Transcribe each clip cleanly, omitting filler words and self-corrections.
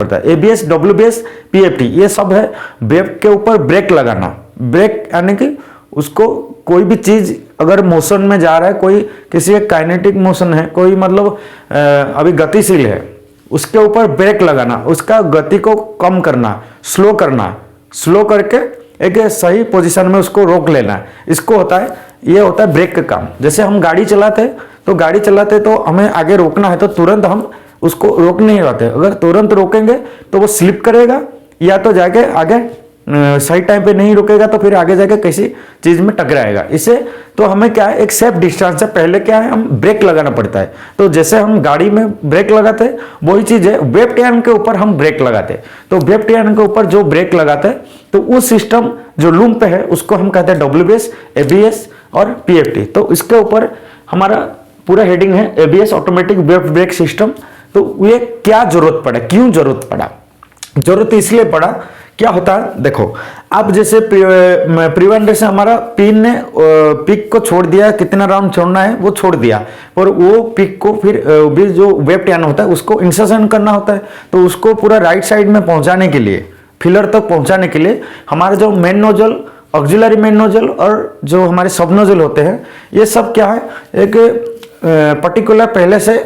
पड़ता है। ABS, WBS, PFT, ये सब है वेब के ऊपर ब्रेक लगाना। ब्रेक यानी कि उसको कोई भी चीज अगर मोशन में जा रहा है, कोई किसी एक काइनेटिक मोशन है, कोई मतलब अभी गतिशील है, उसके ऊपर ब्रेक लगाना, उसका गति को कम करना, स्लो करना, स्लो करके एक सही पोजीशन में उसको रोक लेना, इसको होता है, ये होता है ब्रेक का काम। जैसे हम गाड़ी चलाते तो हमें आगे रोकना है तो तुरंत हम उसको रोक नहीं पाते, अगर तुरंत रोकेंगे तो वो स्लिप करेगा या तो जाके आगे सही टाइम पे नहीं रुकेगा तो फिर आगे जाके किसी चीज में टकराएगा। इसे तो हमें क्या है, एक सेफ डिस्टेंस से पहले क्या है, हम ब्रेक लगाना पड़ता है। तो जैसे हम गाड़ी में ब्रेक लगाते हैं वही चीज है वेब टायर के ऊपर हम ब्रेक लगाते हैं। तो वेब टायर के ऊपर जो ब्रेक लगाते हैं तो उस सिस्टम जो लूम पे है उसको हम कहते हैं डब्ल्यूबीएस, एबीएस और पीएफटी। तो इसके ऊपर हमारा पूरा हेडिंग है ABS, automatic web brake system. तो ये क्या जरूरत पड़ा, क्यों जरूरत पड़ा? जरूरत इसलिए पड़ा, क्या होता है देखो, अब जैसे प्रिवेंटर से हमारा पिन ने पिक को छोड़ दिया, कितना राउंड छोड़ना है वो छोड़ दिया, और वो पिक को फिर भी जो वेब टैन होता है उसको इंसर्शन करना होता है। तो उसको पूरा राइट साइड में पहुंचाने के लिए, फिलर तक पहुंचाने के लिए हमारा जो main nozzle, auxiliary main nozzle और जो हमारे सब नोजल होते हैं, ये सब क्या है, एक पर्टिकुलर पहले से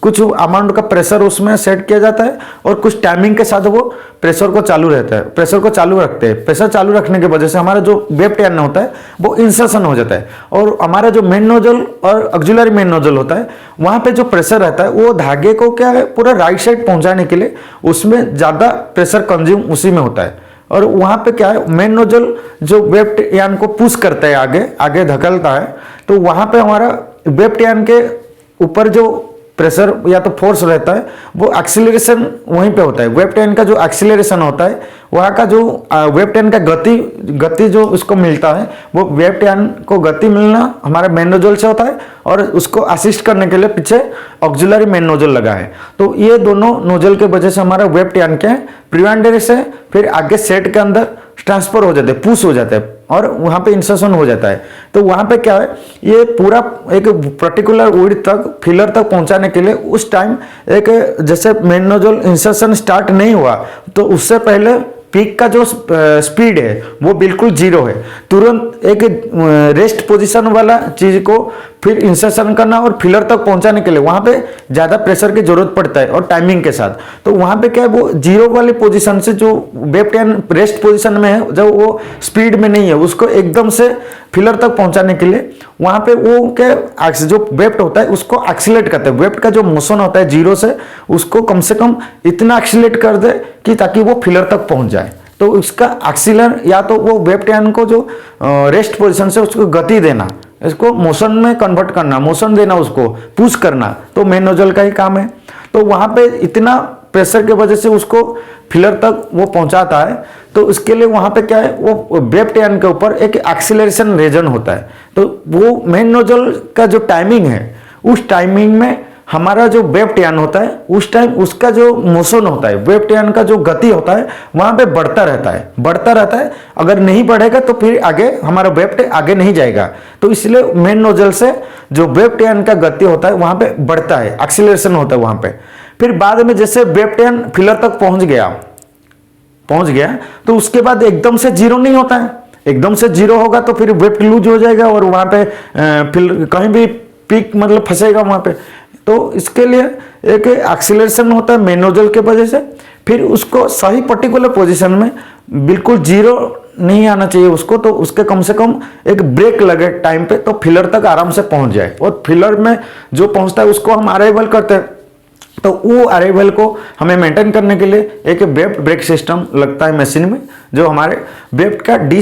कुछ अमाउंट का प्रेशर उसमें सेट किया जाता है और कुछ टाइमिंग के साथ वो प्रेशर को चालू रहता है, प्रेशर को चालू रखते हैं। प्रेशर चालू रखने की वजह से हमारा जो वेब टैन होता है वो इंसर्शन हो जाता है, और हमारा जो मेन नोजल और ऑक्सिलरी मेन नोजल होता है वहां पे जो प्रेशर रहता है वो धागे को क्या है पूरा राइट साइड पहुंचाने के लिए उसमें ज्यादा प्रेशर कंज्यूम उसी में होता है। और वहां पे क्या है, मेन नोजल जो वेब यान को पुश करता है, आगे आगे धकलता है, तो वहां पे हमारा वेब टैन के ऊपर जो प्रेशर या तो फोर्स रहता है वो एक्सीलरेशन वहीं पे होता है। वेब टैन का जो एक्सीलरेशन होता है, वहाँ का जो वेब टैन का गति जो उसको मिलता है, वो वेब टैन को गति मिलना हमारे मेन नोजल से होता है, और उसको असिस्ट करने के लिए पीछे ऑक्सिलरी मेन नोजल लगा है। तो ये दोनों नोजल के वजह से हमारा वेब टैन के प्रिवेंटर से फिर आगे सेट के अंदर ट्रांसफर हो जाते हैं, पुश हो जाते हैं, और वहां पे इंसर्शन हो जाता है। तो वहां पे क्या है, ये पूरा एक पर्टिकुलर विड्थ तक, फिलर तक पहुंचाने के लिए उस टाइम एक जैसे मेन नोजल इंसर्शन स्टार्ट नहीं हुआ तो उससे पहले पिक का जो स्पीड है वो बिल्कुल जीरो है। तुरंत एक रेस्ट पोजीशन वाला चीज को फिर इंसर्शन करना और फिलर तक पहुंचाने के लिए वहां पे ज्यादा प्रेशर की जरूरत पड़ता है और टाइमिंग के साथ। तो वहां पे क्या है, वो जीरो वाली पोजीशन से जो वेब टैन रेस्ट पोजीशन में है, जब वो स्पीड में नहीं है, उसको एकदम से फिलर तक पहुंचाने के लिए वहां पे वो क्या जो वेब होता है उसको एक्सीलरेट करते हैं। वेब का जो मोशन होता है जीरो से, उसको कम से कम इतना एक्सीलरेट कर दे कि ताकि वो फिलर तक पहुंच जाए। तो उसका एक्सीलर या तो वो वेब टैन को जो रेस्ट पोजीशन से उसको गति देना, इसको मोशन में कन्वर्ट करना, मोशन देना, उसको पुश करना, तो मेन नोजल का ही काम है। तो वहां पे इतना प्रेशर की वजह से उसको फिलर तक वो पहुंचाता है। तो इसके लिए वहां पे क्या है, वो वेब टैन के ऊपर एक एक्सीलरेशन रीजन होता है। तो वो मेन नोजल का जो टाइमिंग है, उस टाइमिंग में हमारा जो वेब टैन होता है उस टाइम उसका जो मोशन होता है, वेब टैन का जो गति होता है वहां पे बढ़ता रहता है। अगर नहीं बढ़ेगा तो फिर आगे हमारा वेब टैन आगे नहीं जाएगा। तो इसलिए मेन नोजल से जो वेब टैन का गति होता है वहां पे बढ़ता है, एक्सीलरेशन होता है वहां पे। फिर बाद में जैसे वेब टैन फिलर तक पहुंच गया तो उसके बाद एकदम से जीरो नहीं होता है। एकदम से जीरो होगा तो फिर वेब लूज हो जाएगा और वहां पे कहीं भी पिक मतलब फंसेगा वहां पे। तो इसके लिए एक एक्सीलरेशन होता है मेन नोजल के वजह से, फिर उसको सही पर्टिकुलर पोजीशन में बिल्कुल जीरो नहीं आना चाहिए उसको, तो उसके कम से कम एक ब्रेक लगे टाइम पे तो फिलर तक आराम से पहुंच जाए। और फिलर में जो पहुंचता है उसको हम अराइवल करते हैं। तो वो अराइवल को हमें मेंटेन करने के लिए एक वेब ब्रेक सिस्टम लगता है मशीन में, जो हमारे वेब का डी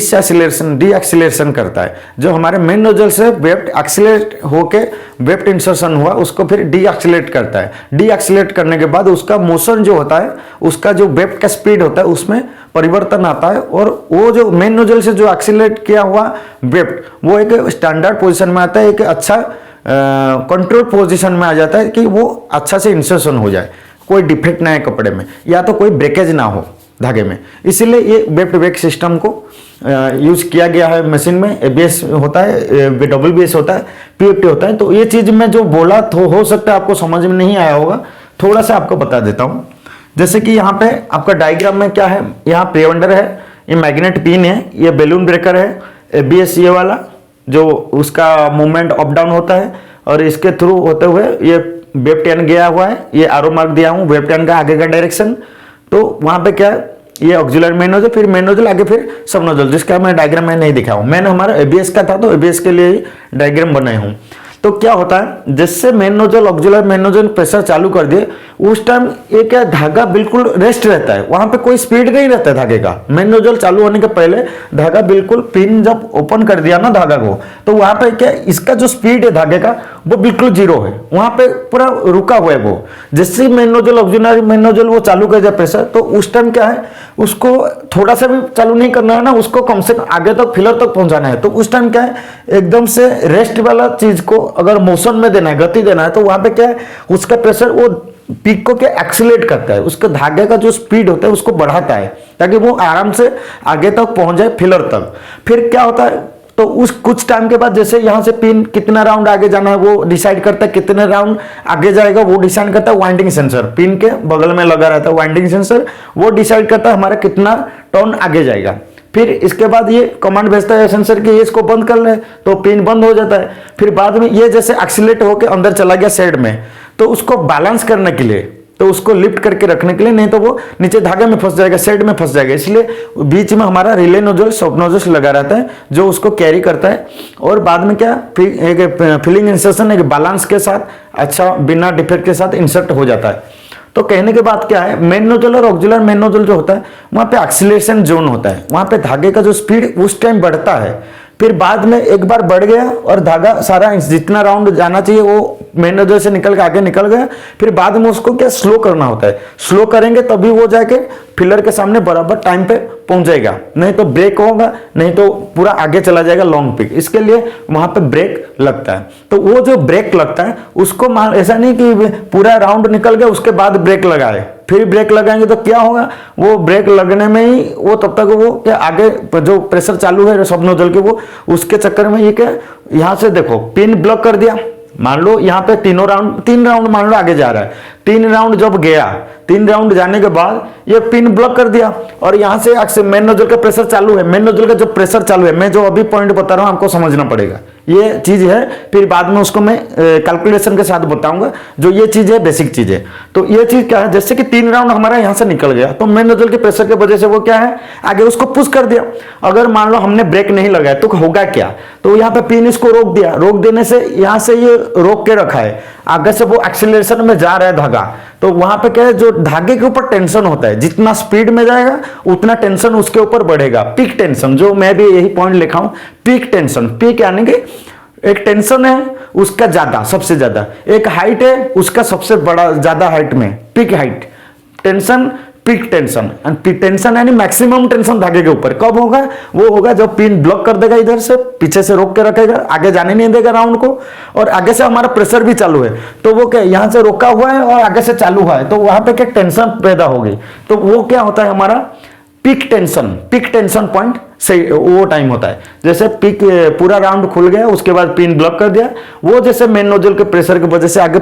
एक्सीलरेशन करता है। जो हमारे मेन नोजल से वेब एक्सीलरेट होके वेब इंसर्शन हुआ उसको फिर डी एक्सीलरेट करता है। डी एक्सीलरेट करने के बाद उसका मोशन जो होता है, उसका जो वेब का स्पीड होता है उसमें परिवर्तन आता है, और वो जो मेन नोजल से जो एक्सीलरेट किया हुआ वेब वो एक स्टैंडर्ड पोजिशन में आता है, एक अच्छा कंट्रोल पोजीशन में आ जाता है कि वो अच्छा से इंसर्शन हो जाए, कोई डिफेक्ट ना है कपड़े में या तो कोई ब्रेकेज ना हो धागे में। इसीलिए ये वेब ब्रेक सिस्टम को यूज किया गया है मशीन में। एबीएस होता है, डब्ल्यूबीएस होता है, पीएफटी होता है। तो ये चीज मैं जो बोला तो हो सकता है आपको समझ में नहीं आया होगा, थोड़ा सा आपको बता देता हूँ। जैसे कि यहाँ पे आपका डायग्राम में क्या है, यहाँ प्रिवेंडर है, ये मैग्नेट पिन है, ये बैलून ब्रेकर है, एबीएस ये वाला जो उसका मूवमेंट अप डाउन होता है, और इसके थ्रू होते हुए ये वेब टेन गया हुआ है, ये आरो मार्क दिया हूँ वेब टेन का आगे का डायरेक्शन। तो वहाँ पे क्या है, ये ऑक्सिलरी मेन नोजल, फिर मेन नोजल, आगे फिर सब नोजल, जिसका मैं डायग्राम में नहीं दिखाया हूँ। मैंने हमारा एबीएस का था तो एबीएस के लिए ही डायग्राम बनाया हूँ। तो क्या होता है, जिससे main nozzle auxiliary main nozzle pressure चालू कर दिए, उस टाइम ये क्या धागा बिल्कुल रेस्ट रहता है, वहां पे कोई स्पीड नहीं रहता है धागे का। मेन नोजल चालू होने के पहले धागा बिल्कुल, पिन जब ओपन कर दिया ना धागा को, तो वहां पे क्या इसका जो स्पीड है धागे का वो बिल्कुल जीरो है, वहां पे पूरा रुका हुआ है वो। जिससे main nozzle auxiliary main nozzle वो चालू कर दिया प्रेशर, तो उस टाइम क्या है, उसको थोड़ा सा भी चालू नहीं करना है ना, उसको कम से कम आगे तक फिलर तक पहुंचाना है। तो उस टाइम क्या है, एकदम से रेस्ट वाला चीज को अगर मोशन में देना है, गति देना है, तो वहां पे क्या है, उसका प्रेशर वो पिक को क्या एक्सीलरेट करता है, उसके धागे का जो स्पीड होता है उसको बढ़ाता है, ताकि वो आराम से आगे तक पहुंच जाए फिलर तक। फिर क्या होता है, तो उस कुछ टाइम के बाद जैसे यहां से पिन कितना राउंड आगे जाना है वो डिसाइड करता है, कितने राउंड आगे जाएगा वो डिसाइड करता है वाइंडिंग सेंसर, पिन के बगल में लगा रहता है वाइंडिंग सेंसर, वो डिसाइड करता है हमारा कितना टर्न आगे जाएगा। फिर इसके बाद ये कमांड भेजता है सेंसर के, ये इसको बंद कर ले, तो पिन बंद हो जाता है। फिर बाद में ये जैसे एक्सीलरेट होकर अंदर चला गया शेड में, तो उसको बैलेंस करने के लिए, तो उसको लिफ्ट करके रखने के लिए, नहीं तो वो नीचे धागे में फंस जाएगा, शेड में फंस जाएगा, इसलिए बीच में हमारा रिले नोजल सॉफ्ट नोजल लगा रहता है जो उसको कैरी करता है। और बाद में क्या एक फिलिंग इंसर्शन एक बैलेंस के साथ अच्छा बिना डिफेक्ट के साथ इंसर्ट हो जाता है। तो कहने के बाद क्या है, मेन नोजल और ऑक्सिलरी मेन नोजल जो होता है वहां पे एक्सीलरेशन जोन होता है, वहां पे धागे का जो स्पीड उस टाइम बढ़ता है। फिर बाद में एक बार बढ़ गया और धागा सारा जितना राउंड जाना चाहिए वो मेन नोजल से निकल के आगे निकल गया, फिर बाद में उसको क्या स्लो करना होता है, स्लो करेंगे तभी वो जाके फिलर के सामने बराबर टाइम पे पहुंच जाएगा, नहीं तो ब्रेक होगा, नहीं तो पूरा आगे चला जाएगा लॉन्ग पिक, इसके लिए वहां पे ब्रेक लगता है। तो वो जो ब्रेक लगता है उसको ऐसा नहीं कि पूरा राउंड निकल गया उसके बाद ब्रेक लगाए, फिर ब्रेक लगाएंगे तो क्या होगा, वो ब्रेक लगने में ही वो तब तक वो क्या आगे जो प्रेशर चालू है सब नोजल के वो उसके चक्कर में ये क्या यहां से देखो पिन ब्लॉक कर दिया, मान लो यहाँ पे तीन राउंड मान लो आगे जा रहा है, 3 राउंड जब गया, 3 राउंड जाने के बाद ये पिन ब्लॉक कर दिया और यहाँ से मेन नोजल का प्रेशर चालू है, मेन नोजल का जो प्रेशर चालू है, मैं जो अभी पॉइंट बता रहा हूँ आपको समझना पड़ेगा, ये चीज है, फिर बाद में उसको मैं कैलकुलेशन के साथ बताऊंगा, जो ये चीज है बेसिक चीज है। तो ये चीज क्या है, जैसे कि 3 राउंड हमारा यहाँ से निकल गया तो मेन नोजल के प्रेशर की वजह से वो क्या है आगे उसको पुश कर दिया। अगर मान लो हमने ब्रेक नहीं लगाया तो होगा क्या, तो यहाँ पे पिन इसको रोक दिया, रोक देने से यहाँ से ये रोक के रखा है, आगे से वो एक्सीलरेशन में जा रहा है धागा, तो वहां पे क्या है जो धागे के ऊपर टेंशन होता है, जितना स्पीड में जाएगा उतना टेंशन उसके ऊपर बढ़ेगा, पीक टेंशन, जो मैं भी यही पॉइंट लिखा हूं, पीक टेंशन। पीक यानी कि एक टेंशन है उसका ज्यादा, सबसे ज्यादा, एक हाइट है उसका सबसे बड़ा ज्यादा हाइट में peak height tension, peak tension. Peak tension यानी मैक्सिमम टेंशन धागे के ऊपर कब होगा, वो होगा जब पिन ब्लॉक कर देगा, इधर से पीछे से रोक के रखेगा, आगे जाने नहीं देगा राउंड को, और आगे से हमारा प्रेशर भी चालू है, तो वो क्या यहाँ से रोका हुआ है और आगे से चालू हुआ है, तो वहां पे क्या टेंशन पैदा होगी, तो वो क्या होता है हमारा पीक टेंशन पॉइंट से वो टाइम होता है। जैसे पीक पूरा राउंड खुल गया उसके बाद पिन ब्लॉक कर दिया, वो जैसे मेन नोजल के प्रेशर की वजह से आगे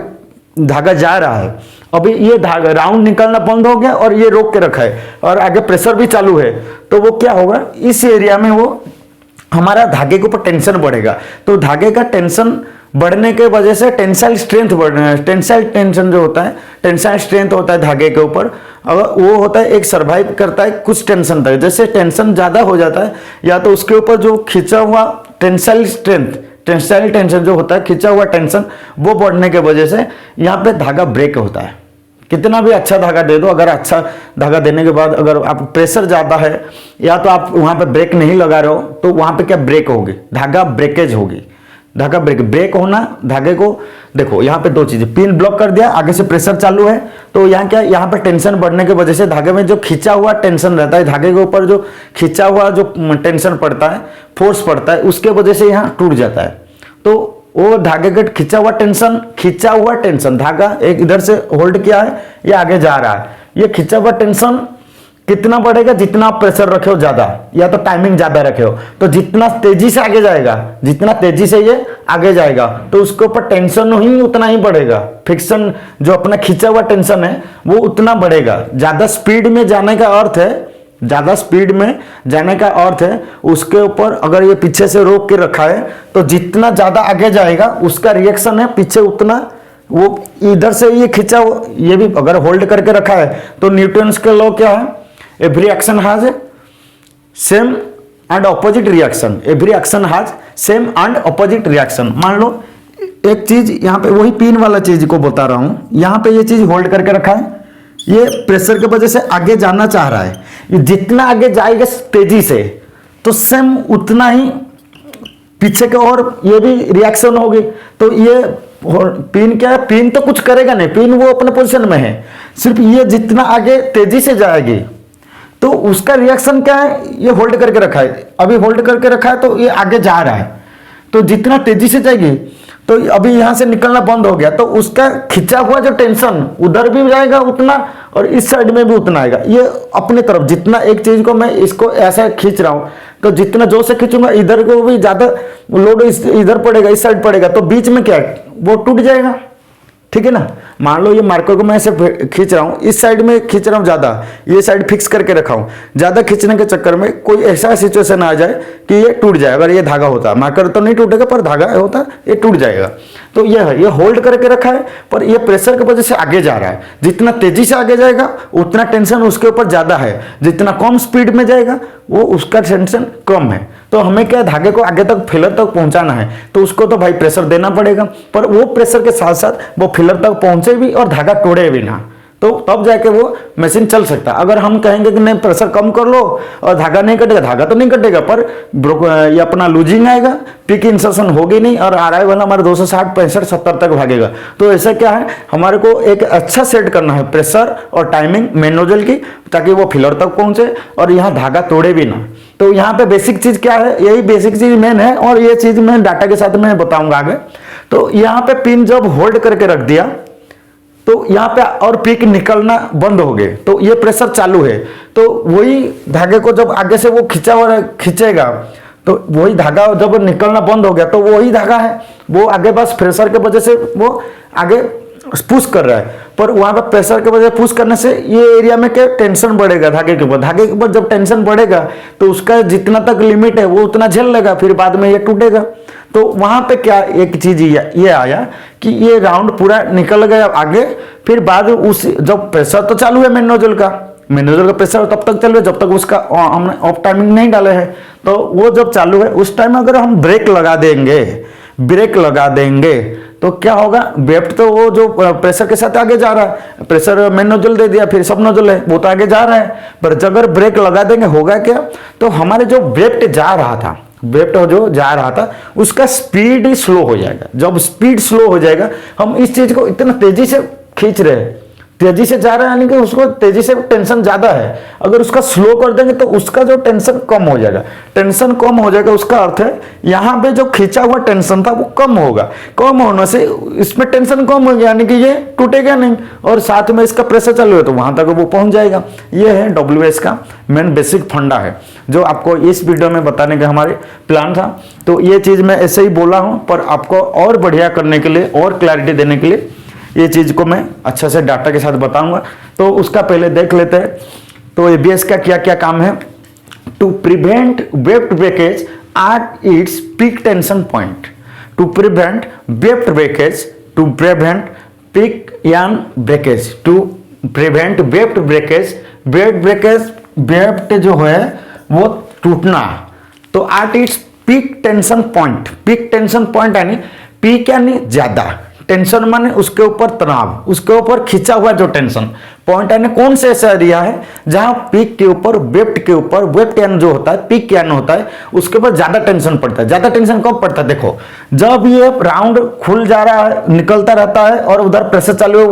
धागा जा रहा है, अभी ये धागा राउंड निकलना बंद हो गया और ये रोक के रखा है और आगे प्रेशर भी चालू है, तो वो क्या होगा इस एरिया में वो हमारा धागे के ऊपर टेंशन बढ़ेगा, तो धागे का टेंशन बढ़ने के वजह से टेंसाइल स्ट्रेंथ बढ़ना है, टेंसाइल टेंशन जो होता है, टेंसाइल स्ट्रेंथ होता है धागे के ऊपर, अगर वो होता है एक सर्वाइव करता है कुछ टेंशन तक, जैसे टेंशन ज्यादा हो जाता है या तो उसके ऊपर जो खींचा हुआ टेंसाइल स्ट्रेंथ, टेंसाइल टेंशन जो होता है खींचा हुआ टेंशन, वो बढ़ने के वजह से यहाँ पे धागा ब्रेक होता है। कितना भी अच्छा धागा दे दो, अगर अच्छा धागा देने के बाद अगर आप प्रेशर ज्यादा है या तो आप वहां पे ब्रेक नहीं लगा रहे हो तो वहां पे क्या ब्रेक होगी, धागा ब्रेकेज होगी, धागा ब्रेक होना धागे को। देखो यहाँ पे 2 चीजें, पिन ब्लॉक कर दिया, आगे से प्रेशर चालू है, तो यहाँ क्या यहाँ पे टेंशन बढ़ने की वजह से धागे में जो खींचा हुआ टेंशन रहता है, धागे के ऊपर जो खींचा हुआ जो टेंशन पड़ता है, फोर्स पड़ता है, उसके वजह से यहाँ टूट जाता है। तो वो धागे का खींचा हुआ टेंशन धागा एक इधर से होल्ड किया है, ये आगे जा रहा है, ये खींचा हुआ टेंशन कितना बढ़ेगा? जितना आप प्रेशर रखे हो ज्यादा, या तो टाइमिंग ज्यादा रखे हो, तो जितना तेजी से आगे जाएगा, जितना तेजी से ये आगे जाएगा, तो उसके ऊपर टेंशन ही उतना ही बढ़ेगा। फ्रिक्शन जो अपना खींचा हुआ टेंशन है वो उतना बढ़ेगा। ज्यादा स्पीड में जाने का अर्थ है, ज्यादा स्पीड में जाने का अर्थ है उसके ऊपर अगर ये पीछे से रोक के रखा है तो जितना ज्यादा आगे जाएगा उसका रिएक्शन है पीछे उतना, वो इधर से ये खींचा, ये भी अगर होल्ड करके रखा है तो न्यूटन्स के लॉ क्या है? Every action has same and opposite reaction, every action has same and opposite reaction. मान लो एक चीज यहाँ पे, वही पिन वाला चीज को बता रहा हूं, यहाँ पे ये चीज होल्ड करके रखा है, ये प्रेशर की वजह से आगे जाना चाह रहा है, ये जितना आगे जाएगा तेजी से तो सेम उतना ही पीछे के और ये भी रिएक्शन होगी। तो ये पिन क्या है? पिन तो कुछ करेगा नहीं, पिन वो अपने पोजीशन में है, सिर्फ ये जितना आगे तेजी से जाएगी तो उसका रिएक्शन क्या है? ये होल्ड करके रखा है, अभी होल्ड करके रखा है तो ये आगे जा रहा है, तो जितना तेजी से जाएगी तो अभी यहां से निकलना बंद हो गया तो उसका खिंचा हुआ जो टेंशन उधर भी जाएगा उतना और इस साइड में भी उतना आएगा। ये अपने तरफ जितना एक चीज को मैं इसको ऐसा खींच रहा हूं तो जितना जोर से खींचूंगा इधर को भी ज्यादा लोड इधर पड़ेगा, इस साइड पड़ेगा, तो बीच में क्या है? वो टूट जाएगा। ठीक है ना? मान लो ये मार्कर को मैं ऐसे खींच रहा हूं, इस साइड में खींच रहा हूं ज्यादा, ये साइड फिक्स करके रखा हूं, ज्यादा खींचने के चक्कर में कोई ऐसा सिचुएशन आ जाए कि ये टूट जाए। अगर ये धागा होता, मार्कर तो नहीं टूटेगा पर धागा होता ये टूट जाएगा। तो ये है, ये होल्ड करके रखा है पर ये प्रेशर की वजह से आगे जा रहा है, जितना तेजी से आगे जाएगा उतना टेंशन उसके ऊपर ज्यादा है, जितना कम स्पीड में जाएगा वो उसका टेंशन कम है। तो हमें क्या, धागे को आगे तक फिलर तक पहुंचाना है तो उसको तो भाई प्रेशर देना पड़ेगा, पर वो प्रेशर के साथ साथ वो फिलर तक पहुंचे भी और धागा तोड़े भी ना, तो तब जाके वो मशीन चल सकता है। अगर हम कहेंगे कि नहीं प्रेशर कम कर लो और धागा नहीं कटेगा, धागा तो नहीं कटेगा पर ये अपना लूजिंग आएगा, पीक इंसर्शन होगी नहीं और RI वाला हमारे 260 65 70 तक भागेगा। तो ऐसा क्या है, हमारे को एक अच्छा सेट करना है प्रेशर और टाइमिंग मेन नोजल की, ताकि वो फिलर तक पहुंचे और यहाँ धागा तोड़े भी ना। तो यहाँ पे बेसिक चीज क्या है, यही बेसिक चीज मेन है और ये चीज मैं डाटा के साथ में बताऊंगा आगे। तो यहाँ पे पिन जब होल्ड करके रख दिया तो यहाँ पे और पीक निकलना बंद हो गए तो ये प्रेशर चालू है, तो वही धागे को जब आगे से वो खींचेगा तो वही धागा जब निकलना बंद हो गया तो वही धागा है वो आगे बस प्रेशर के वजह से वो आगे पुश कर रहा है, पर वहां पर प्रेशर के वजह से पुश करने से ये एरिया में क्या टेंशन बढ़ेगा धागे के ऊपर। धागे के ऊपर जब टेंशन बढ़ेगा तो उसका जितना तक लिमिट है वो उतना झेल लेगा, फिर बाद में ये टूटेगा। तो वहां पे क्या एक चीज ये आया कि ये राउंड पूरा निकल गया आगे, फिर बाद उस जब प्रेशर तो चालू है मेन नोजल का प्रेशर तब तक चल रहा है जब तक उसका हमने ऑफ टाइमिंग नहीं डाले है। तो वो जब चालू है उस टाइम अगर हम ब्रेक लगा देंगे तो क्या होगा, वेफ्ट तो वो जो प्रेशर के साथ आगे जा रहा है, प्रेशर मेन नोजल दे दिया फिर सब नोजल है वो तो आगे जा रहा है, पर अगर ब्रेक लगा देंगे होगा क्या, तो हमारे जो वेफ्ट जो जा रहा था उसका स्पीड स्लो हो जाएगा। जब स्पीड स्लो हो जाएगा, हम इस चीज को इतना तेजी से खींच रहे हैं, तेजी से जा रहा है यानी कि उसको तेजी से टेंशन ज्यादा है, अगर उसका स्लो कर देंगे तो उसका जो टेंशन कम हो जाएगा। टेंशन कम हो जाएगा उसका अर्थ है यहाँ पे जो खींचा हुआ टेंशन था वो कम होगा, कम होने से इसमें टेंशन कम हो गया यानी कि ये टूटेगा नहीं और साथ में इसका प्रेशर चालू है तो वहां तक वो पहुंच जाएगा। ये है WS का मेन बेसिक फंडा है जो आपको इस वीडियो में बताने का हमारे प्लान था। तो ये चीज मैं ऐसे ही बोला हूं, पर आपको और बढ़िया करने के लिए और क्लैरिटी देने के लिए ये चीज को मैं अच्छा से डाटा के साथ बताऊंगा। तो उसका पहले देख लेते हैं। तो ABS का क्या क्या काम है, to prevent weft breakage at its peak tension point, to prevent weft breakage, to prevent peak yarn breakage, to prevent weft breakage, weft जो है वो टूटना। तो at its peak tension point यानी पीक यानी ज्यादा, टेंशन माने उसके ऊपर तनाव, उसके ऊपर खींचा हुआ जो टेंशन, पॉइंट यानी कौन से ऐसा एरिया है जहां पीक के ऊपर वेफ्ट यानी जो होता है पीक यानी होता है उसके ऊपर ज्यादा टेंशन पड़ता है। ज्यादा टेंशन कब पड़ता है, देखो जब ये राउंड खुल जा रहा है निकलता रहता है और उधर प्रेशर चालू है,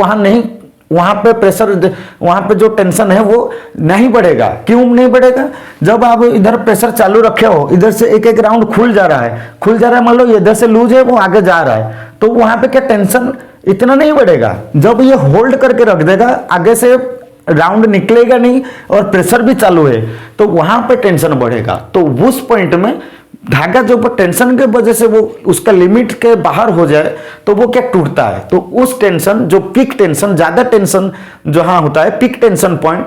वहां पे प्रेशर, वहां पे जो टेंशन है वो नहीं बढ़ेगा। क्यों नहीं बढ़ेगा, जब आप इधर प्रेशर चालू रखे हो, इधर से एक एक राउंड खुल जा रहा है, मान लो इधर से लूज है वो आगे जा रहा है, तो वहां पे क्या टेंशन इतना नहीं बढ़ेगा। जब ये होल्ड करके रख देगा, आगे से राउंड निकलेगा नहीं और प्रेशर भी चालू है तो वहां पे टेंशन बढ़ेगा। तो उस पॉइंट में धागा जो टेंशन के वजह से वो उसका लिमिट के बाहर हो जाए तो वो क्या टूटता है। तो उस टेंशन जो पीक टेंशन, ज्यादा टेंशन जहां होता है पीक टेंशन पॉइंट,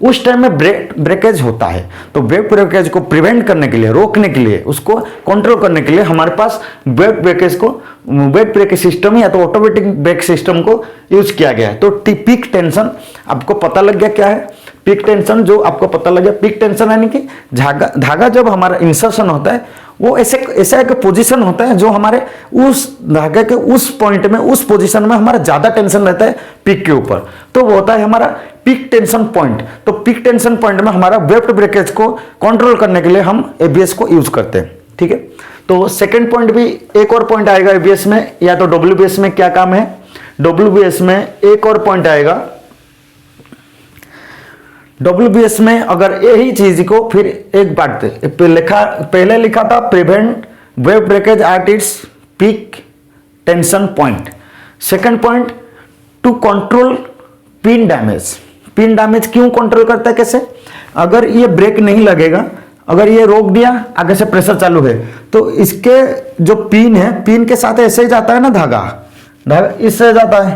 उस टाइम में ब्रेकेज होता है। तो वेव ब्रेकेज को प्रिवेंट करने के लिए, रोकने के लिए, उसको कंट्रोल करने के लिए हमारे पास वेव ब्रेकेज सिस्टम या तो ऑटोमेटिक ब्रेक सिस्टम को यूज किया गया है। तो पीक टेंशन आपको पता लग गया क्या है। पीक टेंशन जो आपको पता लग गया, पीक टेंशन यानी कि धागा जब हमारा इंसर्शन होता है वो ऐसा एक पोजीशन होता है जो हमारे उस धागे के उस पॉइंट में, उस पोजीशन में हमारा ज्यादा टेंशन रहता है पीक के ऊपर, तो वो होता है हमारा पीक टेंशन पॉइंट। तो पीक टेंशन पॉइंट में हमारा वेव ब्रेकेज को कंट्रोल करने के लिए हम एबीएस को यूज करते हैं। ठीक है, तो सेकंड पॉइंट भी एक और पॉइंट आएगा एबीएस में, या तो डब्ल्यूबीएस में क्या काम है। डब्ल्यूबीएस में एक और पॉइंट आएगा। डब्ल्यूबीएस में अगर यही चीज को फिर एक बात पहले लिखा था prevent wave breakage at its peak tension point. Second point to control pin damage. Pin damage क्यों कंट्रोल करता है, कैसे? अगर ये ब्रेक नहीं लगेगा, अगर ये रोक दिया, आगे से प्रेशर चालू है तो इसके जो पिन है, पिन के साथ ऐसे ही जाता है ना धागा इससे जाता है,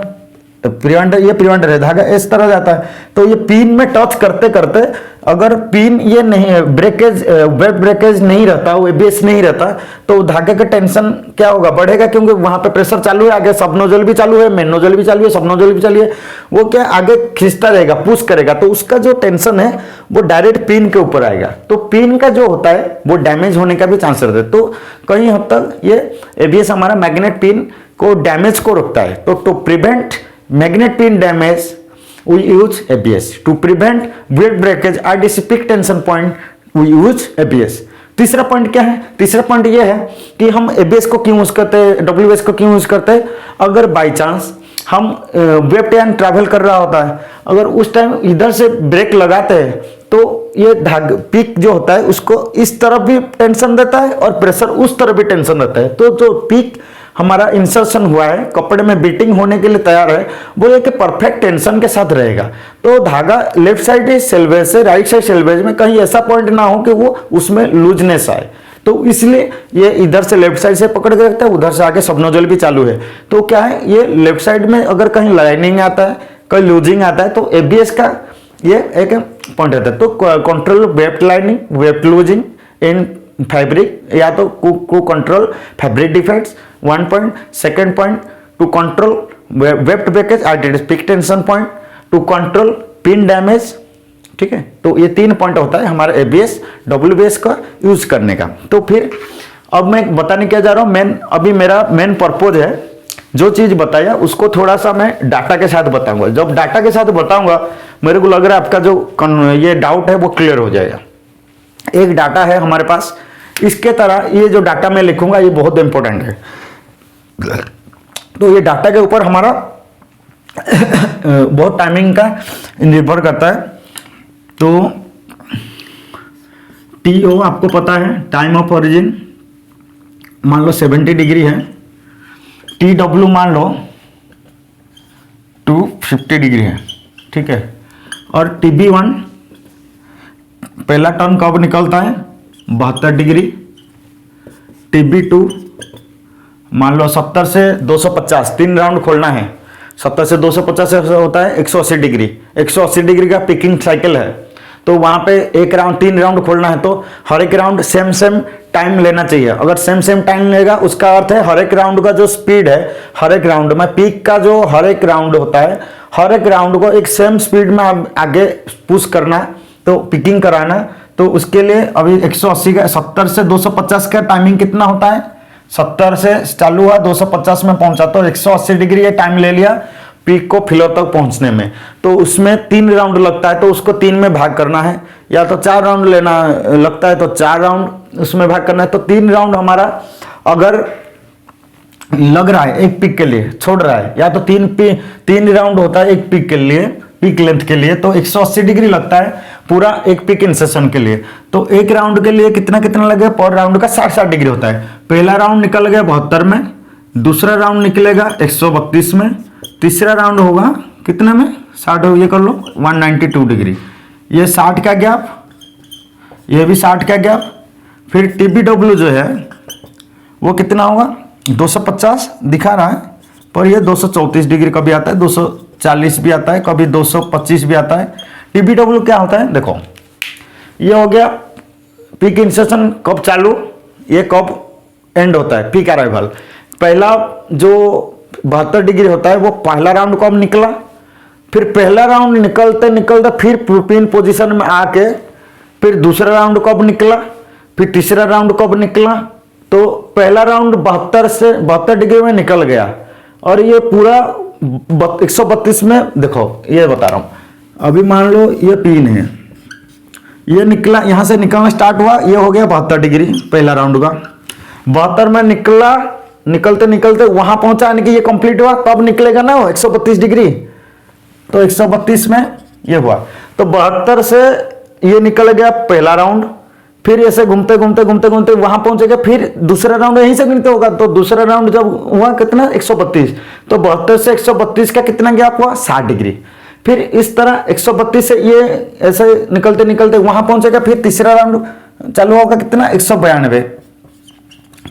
तो प्रिवेंटर है, धागा इस तरह जाता है। तो ये पिन में टच करते करते अगर पिन ये नहीं ब्रेकेज, वेव ब्रेकेज नहीं रहता, वो एबीएस नहीं रहता, तो धागे का टेंशन क्या होगा, बढ़ेगा, क्योंकि वहां पे प्रेशर चालू है, आगे सब नोजल भी चालू है, मेन नोजल भी चालू है, सब नोजल भी चालू है, वो क्या आगे खींचता रहेगा, पुश करेगा, तो उसका जो टेंशन है वो डायरेक्ट पिन के ऊपर आएगा। तो पिन का जो होता है वो डैमेज होने का भी चांस रहता है। तो कहीं हद तक ये एबीएस हमारा मैग्नेट पिन को डैमेज को रोकता है। तो to prevent magnet pin damage we use ABS. To prevent wave breakage at this peak tension point we use ABS. तीसरा पॉइंट क्या है? तीसरा पॉइंट ये है कि हम ABS को क्यों यूज करते हैं, WBS को क्यों यूज करते हैं। अगर बाई चांस हम वेव ट्रेन ट्रैवल कर रहा होता है, अगर उस टाइम इधर से ब्रेक लगाते हैं तो ये पीक जो होता है उसको इस तरफ भी टेंशन देता है और प्रेशर उस तरफ भी टेंशन देता है। तो जो पीक हमारा इंसर्शन हुआ है, कपड़े में बीटिंग होने के लिए तैयार है, वो एक परफेक्ट टेंशन के साथ रहेगा। तो धागा लेफ्ट साइड सेल्वेज से राइट साइड सेल्वेज में कहीं ऐसा पॉइंट ना हो कि वो उसमें लूजनेस आए। तो इसलिए ये इधर से लेफ्ट साइड से पकड़ के रखता है, उधर से आगे सब नोजल भी चालू है। तो क्या है, ये लेफ्ट साइड में अगर कहीं लाइनिंग आता है, कहीं लूजिंग आता है, तो एबीएस का ये एक पॉइंट रहता है। तो control web lining, web losing in fabric, या तो control fabric defects 1 point. Second point to control web breakage at its peak tension point, to control pin damage. ठीक है, तो ये 3 पॉइंट होता है हमारा एबीएस डब्ल्यूबीएस का यूज करने का। तो फिर अब मैं बताने क्या जा रहा हूं, अभी मेरा मेन पर्पज है, जो चीज बताया उसको थोड़ा सा मैं डाटा के साथ बताऊंगा। जब डाटा के साथ बताऊंगा मेरे को लग रहा है आपका जो ये डाउट है वो क्लियर हो जाएगा। एक डाटा है हमारे पास, इसके तरह ये जो डाटा मैं लिखूंगा ये बहुत इंपॉर्टेंट है। तो ये डाटा के ऊपर हमारा बहुत टाइमिंग का निर्भर करता है। तो टीओ आपको पता है, टाइम ऑफ ओरिजिन मान लो 70 डिग्री है, टी डब्ल्यू मान लो 250 डिग्री है। ठीक है, और TB1 पहला टर्न कब निकलता है 72 डिग्री, TB2 मान लो 70 से 250, 3 राउंड खोलना है, 70 से 250 से होता है 180 डिग्री। 180 डिग्री का पिकिंग साइकिल है, तो वहां पे एक राउंड 3 राउंड खोलना है, तो हर एक राउंड सेम टाइम लेना चाहिए। अगर सेम टाइम लेगा उसका अर्थ है हर एक राउंड का जो स्पीड है, हर एक राउंड में पीक का जो हर एक राउंड होता है, हर एक राउंड को एक सेम स्पीड में आगे पुश करना, तो पिकिंग कराना। तो उसके लिए अभी 180 का 70 से 250 का टाइमिंग कितना होता है, 70 से चालू हुआ 250 में पहुंचा, तो 180 डिग्री ये टाइम ले लिया पीक को फ्लो तक पहुंचने में। तो उसमें 3 राउंड लगता है, तो उसको 3 में भाग करना है, या तो 4 राउंड लेना लगता है तो 4 राउंड उसमें भाग करना है। तो 3 राउंड हमारा अगर लग रहा है एक पिक के लिए, छोड़ रहा है, या तो 3 राउंड होता है एक पिक के लिए, पिक लेंथ के लिए, तो 180 डिग्री लगता है पूरा एक पिक इंसर्शन के लिए। तो एक राउंड के लिए कितना लगेगा, पर राउंड का 60 डिग्री होता है। पहला राउंड निकल गया 72 में, दूसरा राउंड निकलेगा 132 में, तीसरा राउंड होगा कितने में 60 ये कर लो 192 डिग्री, ये 60 का गैप, ये भी 60 का गैप। फिर TBW जो है वो कितना होगा 250 दिखा रहा है, पर ये 234 डिग्री कभी आता है, 240 भी आता है, कभी 225 भी आता है। TBW क्या होता है देखो, ये हो गया पीक इंसर्शन कब चालू, ये कब एंड होता है, पीक अराइवल। पहला जो 72 डिग्री होता है वो पहला राउंड कब निकला, फिर पहला राउंड निकलते निकलते फिर पिन पोजीशन में आके फिर दूसरा राउंड कब निकला, फिर तीसरा राउंड कब निकला। तो पहला राउंड 72 डिग्री में निकल गया, और ये पूरा 132 में देखो ये बता रहा हूं। अभी मान लो ये पिन है, ये निकला, यहां से निकलना स्टार्ट हुआ, ये हो गया 72 डिग्री पहला राउंड का। 72 में निकला, निकलते निकलते वहां पहुंचा, यानी कि ये कंप्लीट हुआ, तब निकलेगा ना 132 डिग्री। तो 132 में ये हुआ, तो 72 से ये निकल गया पहला राउंड, फिर ऐसे घूमते घूमते घूमते घूमते वहां पहुंचेगा, फिर दूसरा राउंड यहीं से गिनते होगा। तो दूसरा राउंड जब हुआ कितना 132, तो 72 से 132 का कितना गैप हुआ 60 डिग्री। फिर इस तरह 132 से ये ऐसे निकलते निकलते वहां पहुंचेगा, फिर तीसरा राउंड चालू होगा कितना 192,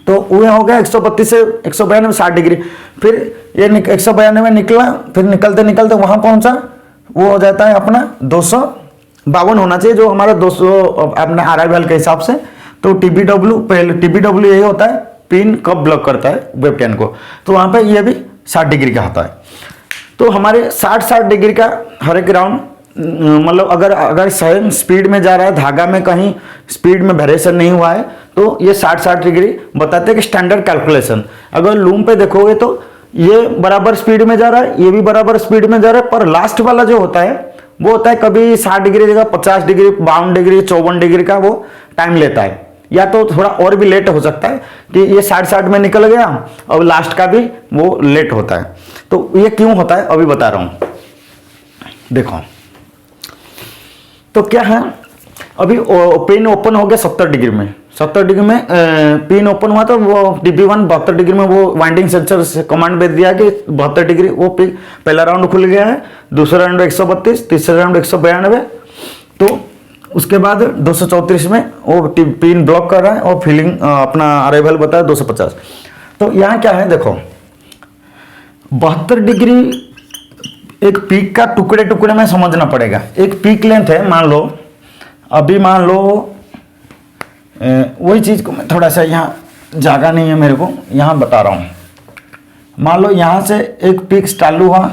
तो वो हो गया 132 से 192 60 डिग्री। फिर ये 192 निकला, फिर निकलते निकलते वहां पहुंचा, वो हो जाता है अपना 252 होना चाहिए, जो हमारा 200 अपने अराइवल के हिसाब से। तो TBW पहले TBW यही होता है, पिन कब ब्लॉक करता है वेबकैम को, तो वहां पे ये भी 60 डिग्री का होता है। तो हमारे 60 डिग्री का हर एक राउंड, मतलब अगर सेम स्पीड में जा रहा है, धागा में कहीं स्पीड में वेरिएशन नहीं हुआ है, तो ये 60 डिग्री बताते हैं कि स्टैंडर्ड कैलकुलेशन। अगर लूम पे देखोगे तो ये बराबर स्पीड में जा रहा है, ये भी बराबर स्पीड में जा रहा है, पर लास्ट वाला जो होता है वो होता है कभी 60 डिग्री जगह 50 डिग्री, 52 डिग्री, 54 डिग्री का वो टाइम लेता है, या तो थोड़ा और भी लेट हो सकता है कि ये 60 में निकल गया और लास्ट का भी वो लेट होता है। तो ये क्यों होता है अभी बता रहा हूं, देखो। तो क्या है, अभी पिन ओपन हो गया 70 डिग्री में, 70 डिग्री में पिन ओपन हुआ, तो वो DB1 72 डिग्री में वो वाइंडिंग सेंसर से कमांड भेज दिया कि 72 डिग्री वो पहला राउंड खुल गया है, दूसरा राउंड 132, तीसरा राउंड 192, तो उसके बाद 234 में वो पिन ब्लॉक कर रहा है और फिलिंग अपना अराइवल बताया 250। तो यहाँ क्या है देखो, 72 डिग्री एक पीक का टुकड़े टुकड़े में समझना पड़ेगा। एक पीक लेंथ है, मान लो अभी मान लो वही चीज को मैं थोड़ा सा यहाँ जगह नहीं है मेरे को, यहाँ बता रहा हूं। मान लो यहां से एक पीक चालू हुआ,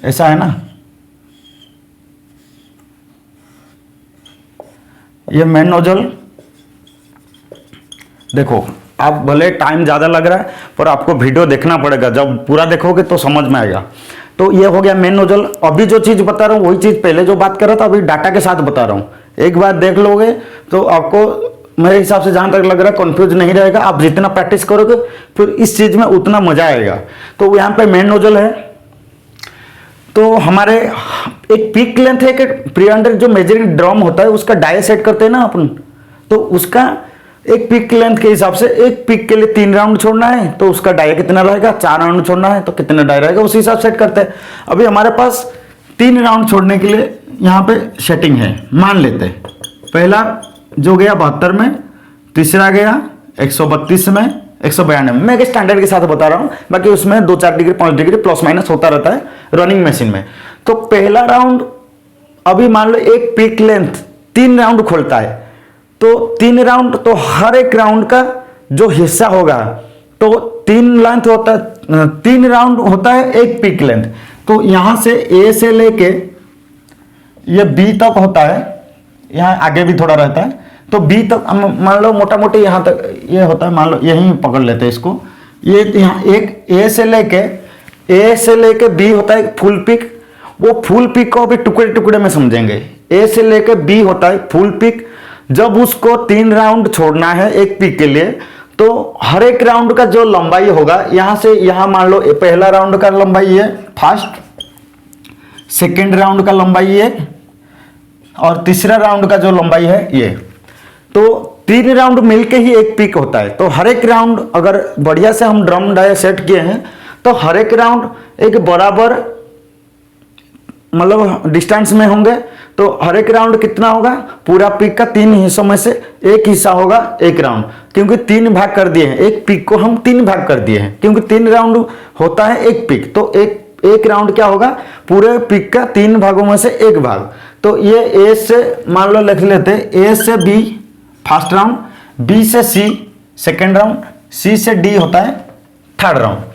ऐसा है ना, ये मेन नोजल। देखो आप भले टाइम ज़्यादा लग रहा है, पर आपको वीडियो देखना पड़ेगा, जब पूरा देखोगे तो समझ में आएगा। तो ये हो गया मेन नोजल। अभी जो चीज़ बता रहा हूँ वही चीज़ पहले जो बात कर रहा था, अभी डाटा के साथ बता रहा हूँ। एक बार देख लोगे तो आपको मेरे हिसाब से जहाँ तक लग रहा है कंफ्यूज नहीं रहेगा। आप जितना प्रैक्टिस करोगे फिर इस चीज़ में उतना मजा आएगा। तो यहाँ पे मेन नोजल है, तो हमारे एक पीक लेंथ है कि प्री अंडर जो मेजरिंग ड्रम होता है उसका डाया सेट करते हैं ना अपन, तो उसका एक पीक लेंथ के हिसाब से एक पीक के लिए 3 राउंड छोड़ना है, तो उसका डाया कितना रहेगा, 4 राउंड छोड़ना है तो कितना डाया रहेगा, उसी हिसाब सेट करते हैं। अभी हमारे पास 3 राउंड छोड़ने के लिए यहाँ पे सेटिंग है, मान लेते हैं पहला जो गया 72 में, तीसरा गया 132 में, 192 में। मैं स्टैंडर्ड के साथ बता रहा हूँ, बाकी उसमें 2-4 डिग्री 5 डिग्री प्लस माइनस होता रहता है रनिंग मशीन में। तो पहला राउंड अभी मान लो एक पीक लेंथ 3 राउंड खोलता है, तो 3 राउंड, तो हर एक राउंड का जो हिस्सा होगा तो 3 लेंथ होता है, 3 राउंड होता है एक पीक लेंथ। तो यहां से ए से लेके ये बी तक होता है, यहाँ आगे भी थोड़ा रहता है, तो बी तक मान लो मोटा मोटी यहाँ तक ये होता है, मान लो यहीं पकड़ लेते हैं इसको। ये यहाँ एक ए से लेके बी होता है फुल पिक। वो फुल पिक को भी टुकड़े टुकड़े में समझेंगे। ए से लेके बी होता है फुल पिक। जब उसको 3 राउंड छोड़ना है एक पिक के लिए, तो हर एक राउंड का जो लंबाई होगा, यहां से यहां मान लो पहला राउंड का लंबाई ये फर्स्ट, सेकेंड राउंड का लंबाई ये, और तीसरा राउंड का जो लंबाई है ये। तो 3 राउंड मिलके ही एक पीक होता है। तो हर एक राउंड अगर बढ़िया से हम ड्रम डाया सेट किए हैं तो हर एक राउंड एक बराबर मतलब डिस्टेंस में होंगे। तो हर एक राउंड कितना होगा, पूरा पीक का 3 हिस्सों में से एक हिस्सा होगा एक राउंड, क्योंकि 3 भाग कर दिए हैं, एक पीक को हम 3 भाग कर दिए हैं, क्योंकि 3 राउंड होता है एक पीक। तो एक राउंड क्या होगा, पूरे पीक का 3 भागों में से एक भाग। तो ये ए से मान लो लिख लेते हैं, ए से बी फर्स्ट राउंड, बी से सी सेकेंड राउंड, सी से डी होता है थर्ड राउंड।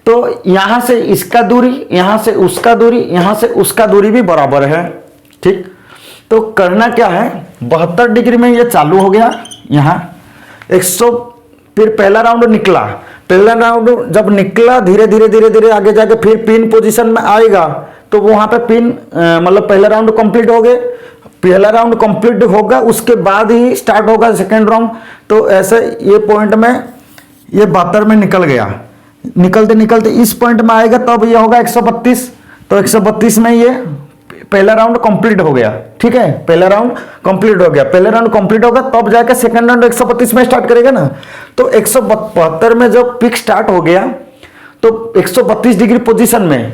तो यहां से इसका दूरी, यहां से उसका दूरी, यहां से उसका दूरी भी बराबर है, ठीक। तो करना क्या है, 72 डिग्री में ये चालू हो गया, यहां 100, फिर पहला राउंड निकला, पहला राउंड जब निकला धीरे धीरे धीरे धीरे आगे जाके फिर पिन पोजीशन में आएगा, तो वहां पे पिन मतलब पहला राउंड कंप्लीट हो गए, पहला राउंड कंप्लीट होगा उसके बाद ही स्टार्ट होगा सेकेंड राउंड। तो ऐसे ये पॉइंट में ये 72 में निकल गया, निकलते निकलते इस पॉइंट में आएगा तब ये होगा 132। तो 132 में ये पहला राउंड कंप्लीट हो गया, ठीक है, पहला राउंड कंप्लीट हो गया, पहला राउंड कंप्लीट होगा तब जाकर सेकंड राउंड 132 में स्टार्ट करेगा ना। तो 172 में जब पिक स्टार्ट हो गया तो 132 डिग्री पोजीशन में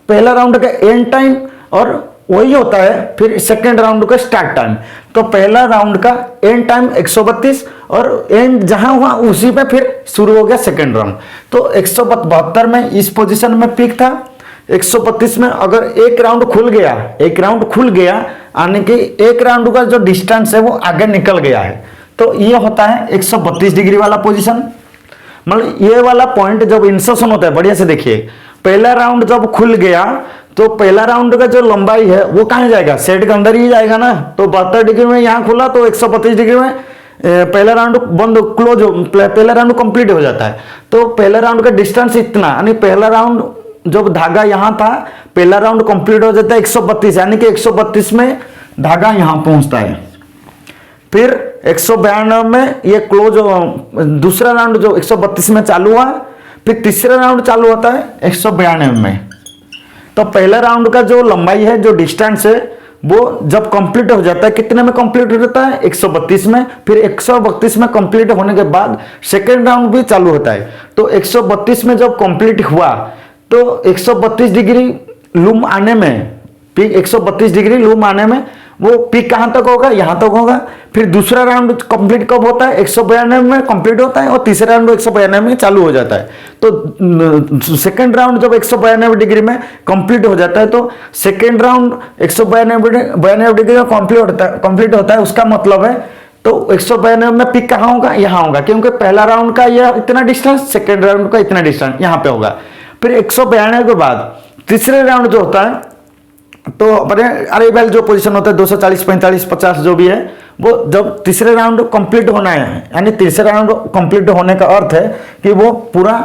पहला राउंड का एंड टाइम और वही होता है फिर सेकेंड राउंड का स्टार्ट टाइम। तो पहला राउंड का एंड टाइम 132 और एंड जहां हुआ उसी पे फिर शुरू हो गया सेकेंड राउंड। तो 172 में इस पोजीशन में पिक था, 132 में अगर एक राउंड खुल गया, एक राउंड खुल गया यानी कि एक राउंड का जो डिस्टेंस है वो आगे निकल गया है। तो ये होता है 132 डिग्री वाला पोजीशन। मतलब ये वाला पॉइंट जब इंसर्शन होता है, बढ़िया से देखिए, पहला राउंड जब खुल गया तो पहला राउंड का जो लंबाई है वो कहां जाएगा, सेट के अंदर ही जाएगा ना। तो 72 डिग्री में यहां खुला तो 132 डिग्री में पहला राउंड बंद क्लोज, पहला राउंड कंप्लीट हो जाता है। तो पहला राउंड का डिस्टेंस इतना, यानी पहला राउंड जब धागा यहां था, पहला राउंड कंप्लीट हो जाता है 132, यानी कि 132 में धागा यहां पहुंचता है। फिर 192 में ये क्लोज, दूसरा राउंड जो 132 में चालू हुआ, फिर तीसरा राउंड चालू होता है 192 में। तो पहला राउंड का जो लंबाई है, जो डिस्टेंस है, वो जब कंप्लीट हो जाता है, कितने में कंप्लीट हो जाता है, 132 में। फिर 132 में कंप्लीट होने के बाद सेकेंड राउंड भी चालू होता है। तो 132 में जब कंप्लीट हुआ तो 132 डिग्री लूम आने में, पीक 132 डिग्री लूम आने में वो पीक कहां तक होगा, यहां तक होगा। फिर दूसरा राउंड कंप्लीट कब होता है, 192 में कंप्लीट होता है और तीसरा राउंड 192 में चालू हो जाता है। तो सेकंड राउंड जब 192 डिग्री में कंप्लीट हो जाता है तो सेकंड राउंड 192 डिग्री में कंप्लीट होता है। उसका मतलब है तो 192 में पिक कहां होगा, यहां होगा, क्योंकि पहला राउंड का यह इतना डिस्टेंस, सेकेंड राउंड का इतना डिस्टेंस यहां पे होगा। फिर 192 के बाद तीसरे राउंड जो होता है, तो अरेबल जो पोजीशन होता है 240, 45, 50 जो भी है, वो जब तीसरे राउंड कंप्लीट होना है, यानी तीसरे राउंड कंप्लीट होने का अर्थ है कि वो पूरा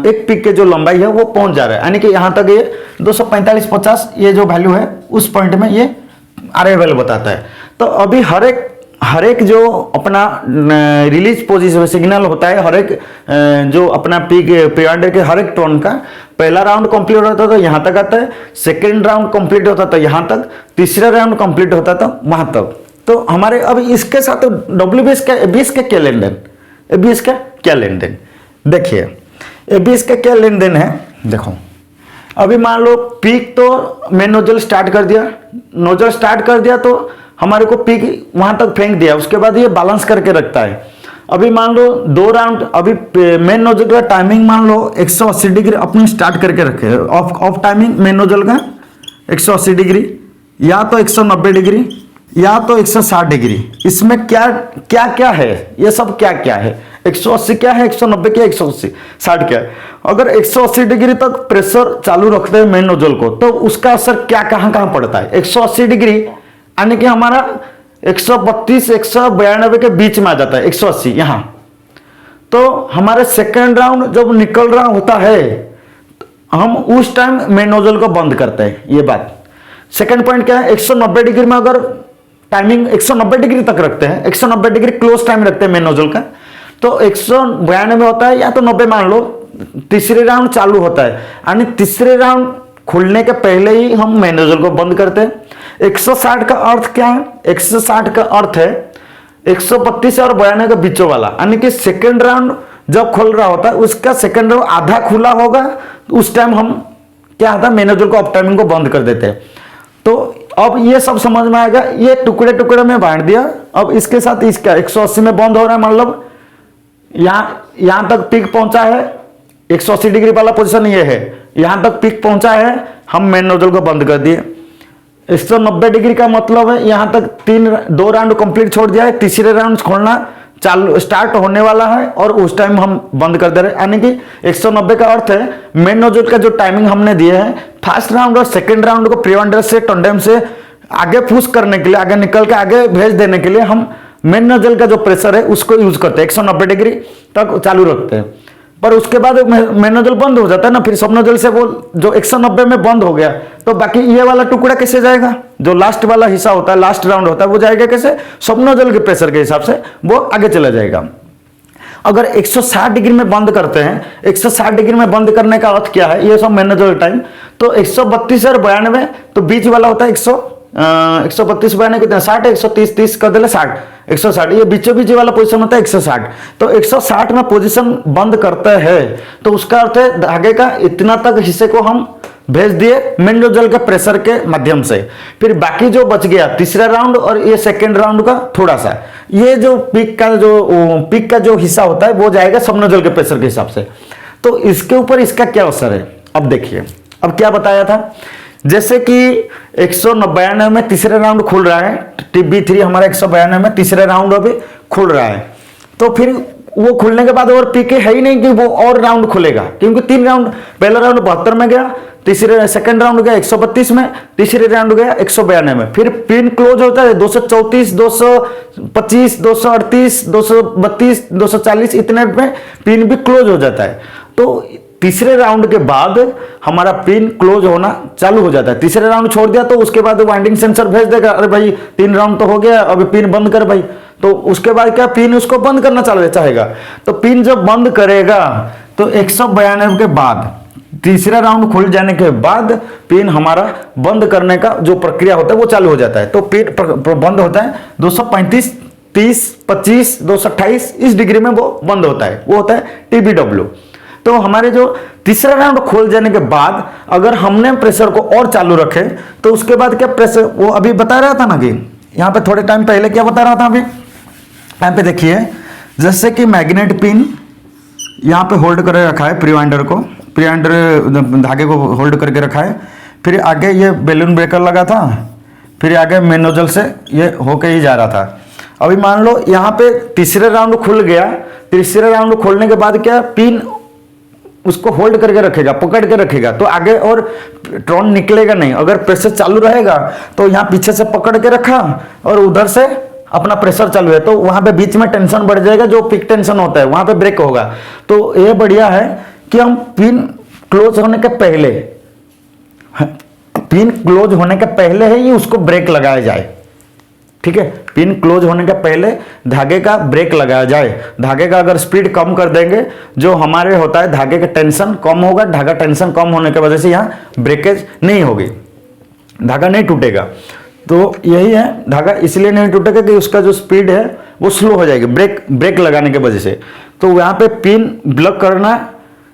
एक पिक के जो लंबाई है वो पहुंच जा रहा है, यानी कि यहां तक ये 245, 50 ये जो वैल्यू है उस पॉइंट में ये अरेबल बताता है। तो अभी हर एक जो अपना रिलीज पोजीशन सिग्नल होता है, हर एक जो अपना पीक पीरियड के हर एक टर्न का पहला राउंड कंप्लीट होता है तो यहां तक आता है, सेकंड राउंड कंप्लीट होता था यहां तक, तीसरा राउंड कंप्लीट होता था वहां तक। तो हमारे अब इसके साथ डब्ल्यूबीएस का एबीएस का क्या लेन देन, एबीएस का क्या लेन देन, देखिए एबीएस का क्या लेन देन है। देखो अभी मान लो पीक तो मेन नोजल स्टार्ट कर दिया, नोजल स्टार्ट कर दिया तो हमारे को पीक वहां तक फेंक दिया, उसके बाद ये बैलेंस करके रखता है। अभी मान लो 2 राउंड, अभी मेन नोजल का टाइमिंग मान लो 180 डिग्री अपने स्टार्ट करके रखे, ऑफ टाइमिंग मेन नोजल का 180 डिग्री या तो 190 डिग्री या तो 160 डिग्री। इसमें क्या क्या क्या है, ये सब क्या क्या है, 180 क्या है, 190 क्या है, 180 60 क्या है। अगर 180 डिग्री तक प्रेशर चालू रखते हैं मेन नोजल को तो उसका असर क्या कहां कहां पड़ता है। 180 डिग्री यानी कि हमारा 132 192 के बीच में आ जाता है 180 यहां। तो हमारे सेकेंड राउंड जब निकल रहा होता है हम उस टाइम मेन नोजल को बंद करते हैं। ये बात सेकेंड पॉइंट क्या है, 190 डिग्री में अगर टाइमिंग 190 डिग्री तक रखते हैं, 190 डिग्री क्लोज टाइम रखते हैं मेन नोजल का, तो 192 में होता है या तो 90 मान लो, तीसरे राउंड चालू होता है, यानी तीसरे राउंड खुलने के पहले ही हम मेन नोजल को बंद करते हैं। 160 का अर्थ क्या है, 160 का अर्थ है 132 और 92 के बीचों वाला, यानी कि सेकेंड राउंड जब खोल रहा होता है उसका सेकेंड राउंड आधा खुला होगा, तो उस टाइम हम क्या होता है मैनुअल को ऑफ टाइमिंग को बंद कर देते हैं। तो अब ये सब समझ में आएगा, ये टुकड़े टुकड़े में बांट दिया। अब इसके साथ इसका 180 में बंद हो रहा है, मतलब यहां तक पीक पहुंचा है, 180 डिग्री वाला पोजीशन ये है, यहां तक पीक पहुंचा है, हम मेन नोजल को बंद कर दिए। 190 डिग्री का मतलब है यहां तक 2 राउंड कंप्लीट छोड़ दिया है, तीसरे राउंड खोलना चालू स्टार्ट होने वाला है और उस टाइम हम बंद कर दे रहे हैं। यानी कि 190 का अर्थ है मेन नोजल का जो टाइमिंग हमने दिया है फर्स्ट राउंड और सेकंड राउंड को प्रिवेंडर से टंडेम से आगे पुश करने के लिए, आगे निकल के आगे भेज देने के लिए हम मेन नोजल का जो प्रेशर है उसको यूज करते हैं, 190 डिग्री तक चालू रखते हैं। पर उसके बाद मेन नोजल बंद हो जाता है ना, फिर सब नोजल से वो जो 190 में बंद हो गया तो बाकी ये वाला टुकड़ा कैसे जाएगा, जो लास्ट वाला हिस्सा होता है, लास्ट राउंड होता है, वो जाएगा कैसे, सब नोजल के प्रेशर के हिसाब से वो आगे चला जाएगा। अगर 160 डिग्री में बंद करते हैं, 160 डिग्री में बंद करने का अर्थ क्या है, ये सब मेन नोजल टाइम, तो 132 और 92 तो बीच वाला होता है 132 92 कितना 60, 130 30 कर दे 60, 160, ये बीचों बीच वाला पोजीशन होता है 160। तो 160 में पोजीशन बंद करते हैं तो उसका अर्थ है धागे का इतना तक हिस्से को हम भेज दिए मेन नोजल के प्रेशर के माध्यम से। फिर बाकी जो बच गया तीसरा राउंड और ये सेकेंड राउंड का थोड़ा सा, ये जो पीक का जो हिस्सा होता है वो जाएगा सब नोजल के प्रेशर के हिसाब से। तो इसके ऊपर इसका क्या असर है, अब देखिए। अब क्या बताया था, जैसे कि 192 में तीसरे राउंड खुल रहा है, TB3 हमारा 192 में तीसरे राउंड अभी खुल रहा है, तो फिर वो खुलने के बाद और पीके है ही नहीं कि वो और राउंड खुलेगा, क्योंकि 3 राउंड, पहला राउंड 72 में गया, सेकंड राउंड गया 132 में, तीसरे राउंड गया 192 में, फिर पिन क्लोज होता है 234 225 238 232 240 इतने में पिन भी क्लोज हो जाता है। तो तीसरे राउंड के बाद हमारा पिन क्लोज होना चालू हो जाता है। तीसरे राउंड छोड़ दिया तो उसके बाद वाइंडिंग सेंसर भेज देगा, अरे भाई 3 राउंड तो हो गया, अभी पिन बंद कर भाई। तो उसके बाद क्या पिन उसको बंद करना चाहेगा, तो पिन जब बंद करेगा तो 192 के बाद तीसरा राउंड खुल जाने के बाद पिन हमारा बंद करने का जो प्रक्रिया होता है वो चालू हो जाता है। तो पिन बंद होता है 235 30 25 228 इस डिग्री में वो बंद होता है, वो होता है TBW। तो हमारे जो तीसरा राउंड खोल जाने के बाद अगर हमने प्रेशर को और चालू रखे तो उसके बाद क्या प्रेशर, वो अभी बता रहा था ना कि यहाँ पे थोड़े टाइम पहले क्या बता रहा था, अभी यहाँ पे देखिए जैसे कि मैग्नेट पिन यहाँ पे होल्ड कर रखा है, प्रिवेंडर धागे को होल्ड करके रखा है, फिर आगे ये बैलून ब्रेकर लगा था, फिर आगे मेन नोजल से ये होके ही जा रहा था। अभी मान लो यहाँ पे तीसरे राउंड खुल गया, तीसरे राउंड खोलने के बाद क्या पिन उसको होल्ड करके रखेगा, पकड़ के रखेगा, तो आगे और ट्रॉन निकलेगा नहीं। अगर प्रेशर चालू रहेगा तो यहाँ पीछे से पकड़ के रखा और उधर से अपना प्रेशर चालू है, तो वहां पे बीच में टेंशन बढ़ जाएगा, जो पिक टेंशन होता है वहां पे ब्रेक होगा। तो ये बढ़िया है कि हम पिन क्लोज होने के पहले ही उसको ब्रेक लगाया जाए, ठीक है। पिन क्लोज होने के पहले धागे का ब्रेक लगाया जाए। धागे का अगर स्पीड कम कर देंगे, जो हमारे होता है धागे का टेंशन कम होगा, धागा टेंशन कम होने की वजह से यहाँ ब्रेकेज नहीं होगी, धागा नहीं टूटेगा। तो यही है, धागा इसलिए नहीं टूटेगा कि उसका जो स्पीड है वो स्लो हो जाएगी ब्रेक लगाने की वजह से। तो यहाँ पे पिन ब्लॉक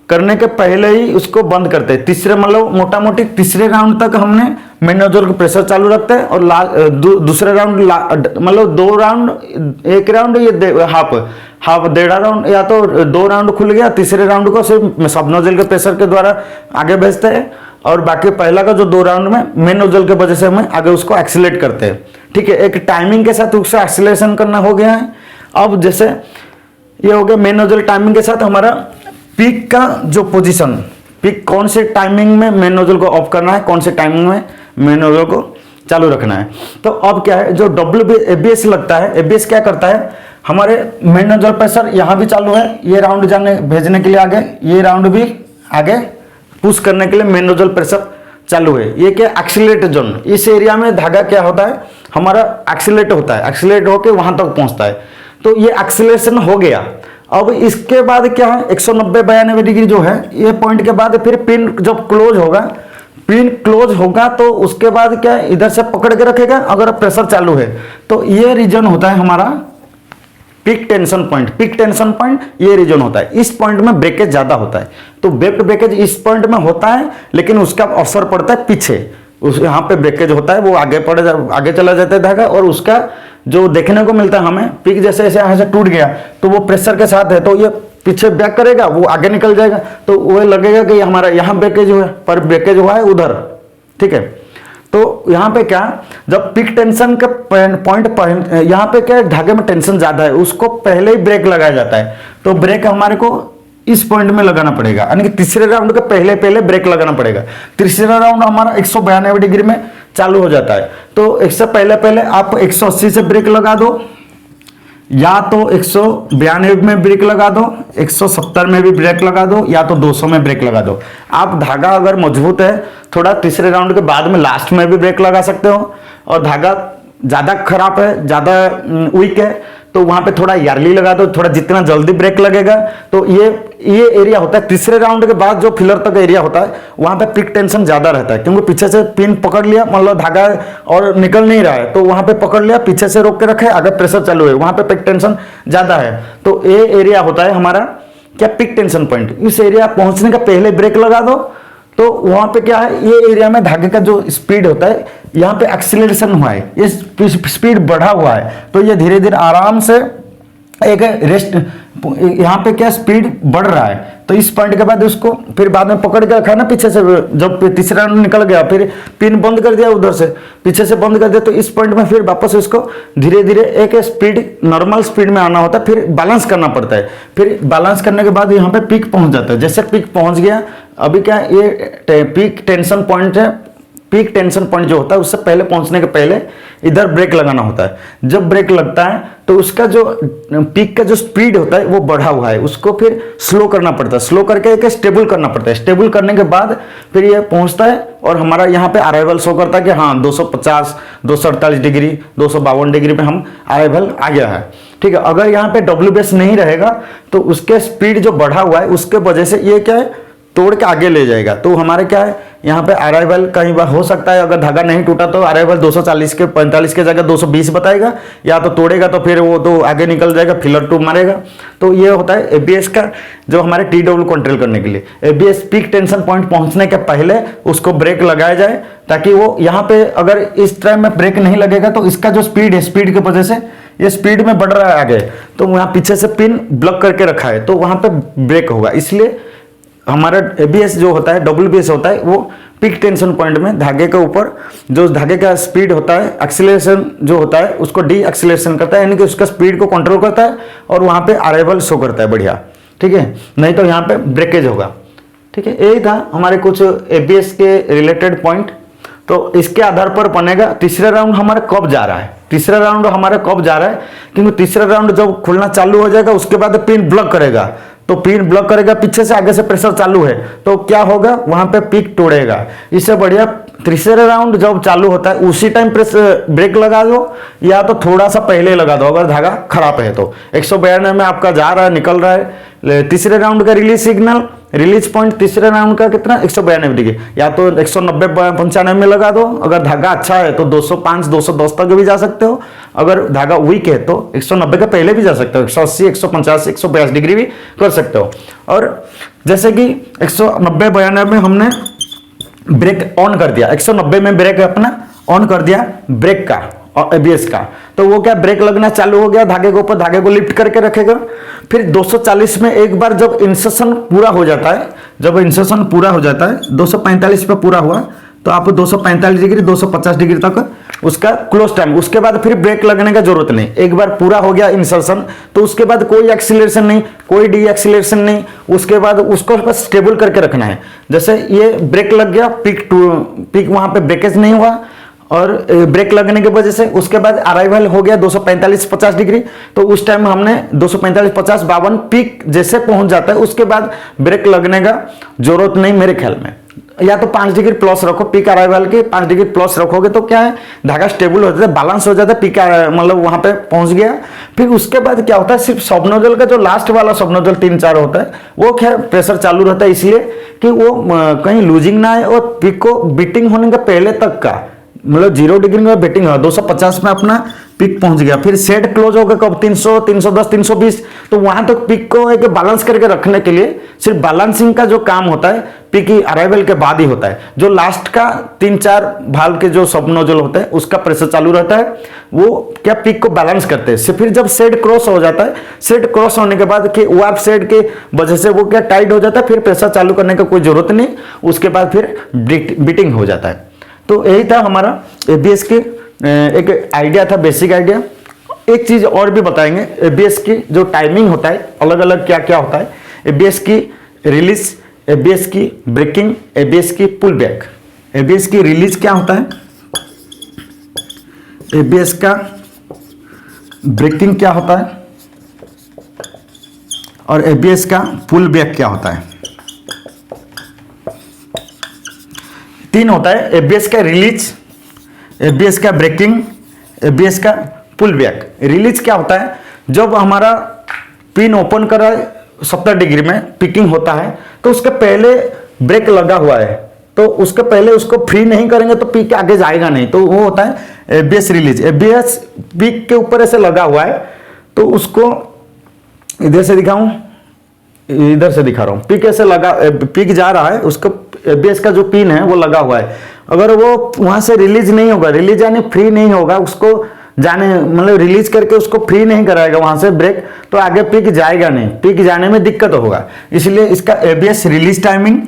करने के पहले ही उसको बंद करते हैं। तीसरे मतलब मोटा मोटी तीसरे राउंड तक हमने मेन नोजल का प्रेशर चालू रखते हैं और दूसरे राउंड मतलब 2 राउंड, 1 राउंड ये हाफ 1.5 राउंड या तो 2 राउंड खुल गया, तीसरे राउंड को सिर्फ सब नोजल के प्रेशर के द्वारा आगे भेजते हैं और बाकी पहला का जो 2 राउंड में मेन नोजल के वजह से हमें आगे उसको एक्सीलरेट करते हैं, ठीक है। एक टाइमिंग के साथ उससे एक्सीलरेशन करना हो गया है। अब जैसे ये हो गया मेन नोजल टाइमिंग के साथ हमारा पीक का जो पोजीशन, पीक कौन से टाइमिंग में मेन नोजल को ऑफ करना है, कौन से टाइमिंग में मेन नोजल को चालू रखना है। तो अब क्या है, जो ABS लगता है, ABS क्या करता है, हमारे मेन नोजल प्रेशर यहाँ भी चालू है, ये राउंड भेजने के लिए आगे, ये राउंड भी आगे पुश करने के लिए मेन नोजल प्रेशर चालू है। ये क्या एक्सीलरेट जोन, इस एरिया में धागा क्या होता है हमारा एक्सीलरेट होता है, एक्सीलरेट होकर वहां तक पहुंचता है। तो ये एक्सीलरेशन हो गया। अब इसके बाद क्या है, 190-92 डिग्री जो है, ये पॉइंट के बाद फिर पिन जब क्लोज होगा तो उसके बाद क्या इधर से पकड़ के रखेगा अगर प्रेशर चालू है। तो ये रीजन होता है हमारा पीक टेंशन पॉइंट ये रीजन होता है, इस पॉइंट में ब्रेकेज ज्यादा होता है। तो वेप्ड ब्रेकेज इस पॉइंट में होता है, लेकिन उसका असर पड़ता है पीछे, उस यहाँ पे ब्रेकेज होता है, वो आगे चला जाता है धागा, और उसका जो देखने को मिलता है हमें पीक जैसे ऐसे यहाँ से टूट गया तो वो प्रेशर के साथ है, तो ये पीछे बैक करेगा, वो आगे निकल जाएगा, तो वो लगेगा कि हमारा यहाँ ब्रेकेज हुआ है, पर ब्रेकेज हुआ है उधर। ठीक है, तो यहाँ पे क्या, जब पीक टेंशन का पॉइंट यहाँ पे क्या धागे में टेंशन ज्यादा है, उसको पहले ही ब्रेक लगाया जाता है। तो ब्रेक हमारे को इस पॉइंट में लगाना पड़ेगा, यानी कि तीसरे राउंड के पहले ब्रेक लगाना पड़ेगा। तीसरा राउंड हमारा 192 डिग्री में चालू हो जाता है, तो इससे पहले आप 180 से ब्रेक लगा दो, या तो 192 में ब्रेक लगा दो, 170 में भी ब्रेक लगा दो, या तो 200 में ब्रेक लगा दो। आप धागा अगर मजबूत है, थोड़ा तीसरे राउंड के बाद में लास्ट में भी ब्रेक लगा सकते हो, और धागा ज्यादा खराब है, ज्यादा वीक है, तो वहां पे थोड़ा यार्ली लगा दो, थोड़ा जितना जल्दी ब्रेक लगेगा। तो ये एरिया होता है तीसरे राउंड के बाद, जो फिलर तक एरिया होता है वहां पे पीक टेंशन ज्यादा रहता है, क्योंकि पीछे से पिन पकड़ लिया, मान लो धागा और निकल नहीं रहा है, तो वहां पे पकड़ लिया, पीछे से रोक के रखे, आगे प्रेशर चालू है, वहां पे पीक टेंशन ज्यादा है। तो ये एरिया होता है हमारा क्या, पीक टेंशन पॉइंट। इस एरिया पहुंचने का पहले ब्रेक लगा दो, तो वहां पे क्या है, ये एरिया में धागे का जो स्पीड होता है, यहाँ पे एक्सीलरेशन हुआ है, ये स्पीड बढ़ा हुआ है, तो ये धीरे धीरे आराम से एक रेस्ट, यहाँ पे क्या स्पीड बढ़ रहा है, तो इस पॉइंट के बाद उसको फिर बाद में पकड़ के रखा ना पीछे से, जब तीसरा राउंड निकल गया फिर पिन बंद कर दिया, उधर से पीछे से बंद कर दिया, तो इस पॉइंट में फिर वापस उसको धीरे धीरे एक स्पीड, नॉर्मल स्पीड में आना होता है, फिर बैलेंस करना पड़ता है। फिर बैलेंस करने के बाद यहाँ पे पीक पहुंच जाता है। जैसे पीक पहुंच गया, अभी क्या ये पीक टेंशन पॉइंट है, पीक टेंशन पॉइंट जो होता है उससे पहले पहुंचने के पहले इधर ब्रेक लगाना होता है। जब ब्रेक लगता है तो उसका जो पीक का जो स्पीड होता है वो बढ़ा हुआ है, उसको फिर स्लो करना पड़ता है, स्लो करके एक स्टेबल करना पड़ता है। स्टेबल करने के बाद फिर ये पहुंचता है, और हमारा यहाँ पे अराइवल शो करता है कि हाँ 250, 248 डिग्री, 252 डिग्री पे हम अराइवल आ गया है। ठीक है, अगर यहाँ पे WBS नहीं रहेगा तो उसके स्पीड जो बढ़ा हुआ है उसके वजह से ये क्या है, तोड़ के आगे ले जाएगा। तो हमारे क्या है, यहाँ पे अराइवल कई बार हो सकता है, अगर धागा नहीं टूटा तो अराइवल 240 के 45 के जगह 220 बताएगा, या तो तोड़ेगा तो फिर वो तो आगे निकल जाएगा, फिलर टू मारेगा। तो ये होता है ABS का, जो हमारे TW कंट्रोल करने के लिए ABS पीक टेंशन पॉइंट पहुंचने के पहले उसको ब्रेक लगाया जाए, ताकि वो यहाँ पे अगर इस टाइम में ब्रेक नहीं लगेगा तो इसका जो स्पीड है, स्पीड की वजह से ये स्पीड में बढ़ रहा है आगे, तो वहाँ पीछे से पिन ब्लॉक करके रखा है, तो वहां पे ब्रेक होगा। इसलिए हमारा ABS जो होता है, WBS होता है, वो पीक टेंशन पॉइंट में धागे के ऊपर जो धागे का स्पीड होता है, एक्सीलरेशन जो होता है उसको डी एक्सीलरेशन करता है, यानी कि उसका स्पीड को कंट्रोल करता है, और वहां पे अराइवल शो करता है बढ़िया। ठीक है, नहीं तो यहाँ पे ब्रेकेज होगा। ठीक है, यही था हमारे कुछ ABS के रिलेटेड पॉइंट। तो इसके आधार पर बनेगा तीसरा राउंड हमारा कब जा रहा है, तीसरा राउंड हमारा कब जा रहा है, क्योंकि तीसरा राउंड जब खुलना चालू हो जाएगा उसके बाद पिन ब्लॉक करेगा, तो पिन ब्लॉक करेगा, पीछे से आगे से प्रेशर चालू है, तो क्या होगा, वहां पे पीक तोड़ेगा। इससे बढ़िया तीसरा राउंड जब चालू होता है उसी टाइम प्रेशर ब्रेक लगा दो, या तो थोड़ा सा पहले लगा दो अगर धागा खराब है तो। 192 में आपका जा रहा है, निकल रहा है, तीसरे राउंड का रिलीज सिग्नल, रिलीज पॉइंट तीसरे राउंड का कितना, 192 डिग्री, या तो 190 95 में लगा दो। अगर धागा अच्छा है तो 205 210 तक भी जा सकते हो, अगर धागा वीक है तो 190 के पहले भी जा सकते हो, 180 150 182 डिग्री भी कर सकते हो। और जैसे कि 190 92 में हमने ब्रेक ऑन कर दिया, 190 में ब्रेक अपना ऑन कर दिया ब्रेक का और ABS का, तो वो क्या ब्रेक लगना चालू हो गया धागे के ऊपर, धागे को लिफ्ट करके रखेगा। फिर 240 में एक बार जब इंसर्शन पूरा हो जाता है, जब इंसर्शन पूरा हो जाता है 245 पे पूरा हुआ, तो आप 245 डिग्री 250 डिग्री तक उसका क्लोज टाइम, उसके बाद फिर ब्रेक लगने का जरूरत नहीं। एक बार पूरा हो गया इंसर्शन तो उसके बाद कोई एक्सीलरेशन नहीं, कोई डी एक्सीलरेशन नहीं, उसके बाद उसको बस स्टेबल करके रखना है। जैसे ये ब्रेक लग गया, पीक वहां पे ब्रेकेज नहीं हुआ, और ब्रेक लगने की वजह से उसके बाद अराइवल हो गया 245 50 डिग्री, तो उस टाइम हमने 245 50 52 पीक जैसे पहुंच जाता है उसके बाद ब्रेक लगने का जरूरत नहीं मेरे ख्याल में। या तो 5 डिग्री प्लस रखो, पीक अराइवल के 5 डिग्री प्लस रखोगे तो क्या है, धागा स्टेबल हो जाता है, बैलेंस हो जाता है, पीक मतलब वहां पे पहुंच गया। फिर उसके बाद क्या होता है, सिर्फ सब नोजल का जो लास्ट वाला सब नोजल 3-4 होता है वो क्या प्रेशर चालू रहता है, इसलिए कि वो कहीं लूजिंग ना आए, और पीक को बीटिंग होने के पहले तक का मतलब 0 डिग्री में बेटिंग हुआ, 250 में अपना पिक पहुंच गया, फिर सेट क्लोज हो गया कब 300, 310, 320। तो वहां तक पिक को एक बैलेंस करके रखने के लिए सिर्फ बैलेंसिंग का जो काम होता है पिक की अराइवल के बाद ही होता है। जो लास्ट का 3-4 भाल्व के जो सब नोजल होते हैं उसका प्रेशर चालू रहता है, वो क्या पिक को बैलेंस करते हैं। फिर जब सेट क्रॉस हो जाता है, सेट क्रॉस होने के बाद कि वार्प सेट के वजह से वो क्या टाइट हो जाता है, फिर प्रेशर चालू करने का कोई जरूरत नहीं, उसके बाद फिर बीटिंग हो जाता है। तो यही था हमारा एबीएस के एक आइडिया था, बेसिक आइडिया। एक चीज और भी बताएंगे, एबीएस की जो टाइमिंग होता है अलग अलग क्या क्या होता है, एबीएस की रिलीज, एबीएस की ब्रेकिंग, एबीएस की पुल बैक। एबीएस की रिलीज क्या होता है, एबीएस का ब्रेकिंग क्या होता है, और एबीएस का पुल बैक क्या होता है। 3 होता है, एबीएस का रिलीज, एबीएस का ब्रेकिंग, एबीएस का पुल बैक। रिलीज क्या होता है, जब हमारा पिन ओपन कर रहा है 70 डिग्री में पिकिंग होता है, तो उसके पहले ब्रेक लगा हुआ है, तो उसके पहले उसको फ्री नहीं करेंगे तो पिक आगे जाएगा नहीं, तो वो होता है एबीएस रिलीज। एबीएस पिक के ऊपर ऐसे लगा हुआ है, तो उसको इधर से दिखाऊं, इधर से दिखा रहा हूं, पिक ऐसे लगा, पिक जा रहा है, उसको एबीएस का जो पिन है वो लगा हुआ है। अगर वो वहां से रिलीज नहीं होगा, रिलीज यानी फ्री नहीं होगा, उसको जाने मतलब रिलीज करके उसको फ्री नहीं कराएगा वहां से ब्रेक, तो आगे पिक जाएगा नहीं, पिक जाने में दिक्कत होगा। इसलिए इसका एबीएस रिलीज टाइमिंग,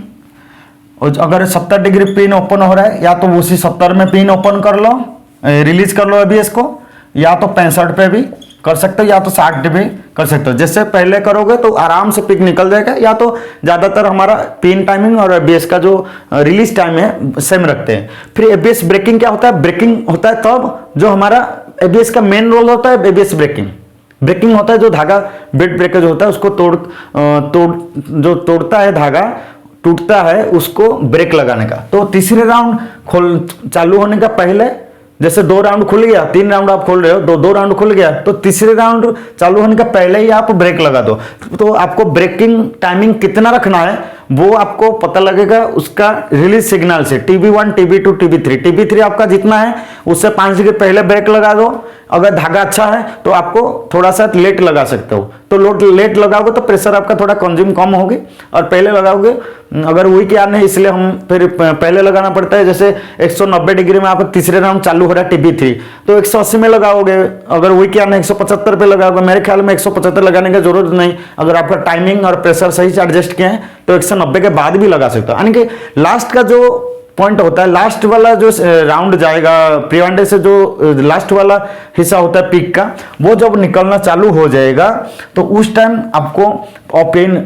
और अगर 70 डिग्री पिन ओपन हो रहा है, या तो उसी 70 में पिन ओपन कर लो, रिलीज कर लो एबीएस को, या तो 65 पे भी कर सकते हो, या तो 60 भी कर सकते हो। जैसे पहले करोगे तो आराम से पिक निकल जाएगा, या तो ज्यादातर हमारा पिन टाइमिंग और एबीएस का जो रिलीज टाइम है सेम रखते हैं। फिर एबीएस ब्रेकिंग क्या होता है, ब्रेकिंग होता है तब जो हमारा एबीएस का मेन रोल होता है एबीएस ब्रेकिंग। ब्रेकिंग होता है जो धागा बेड ब्रेकर जो होता है उसको जो तोड़ता है धागा, टूटता है, उसको ब्रेक लगाने का। तो तीसरे राउंड चालू होने का पहले, जैसे 2 राउंड खुल गया, 3 राउंड आप खोल रहे हो, 2 राउंड खुल गया, तो तीसरे राउंड चालू होने का पहले ही आप ब्रेक लगा दो। तो आपको ब्रेकिंग टाइमिंग कितना रखना है वो आपको पता लगेगा उसका रिलीज सिग्नल से। TB1, TB2, TB3। TB3 आपका जितना है उससे 5 डिग्री पहले ब्रेक लगा दो। अगर धागा अच्छा है तो आपको थोड़ा सा लेट लगा सकते हो, तो लेट लगाओगे तो प्रेशर आपका थोड़ा कंज्यूम कम होगी, और पहले लगाओगे अगर वीक यार नहीं, इसलिए हम फिर पहले लगाना पड़ता है। जैसे 190 डिग्री में आप तीसरे राउंड चालू हो रहा है TB3, तो 180 में लगाओगे। अगर वीक यार नहीं 175 पे लगाओगे। मेरे ख्याल में 175 लगाने की जरूरत नहीं, अगर आपका टाइमिंग और प्रेशर सही से एडजस्ट किए हैं तो 190 के बाद भी लगा सकते हो। यानी कि लास्ट का जो पॉइंट होता है, लास्ट वाला जो राउंड जाएगा प्रिवेंडर से, जो लास्ट वाला हिस्सा होता है पिक का, वो जब निकलना चालू हो जाएगा तो उस टाइम आपको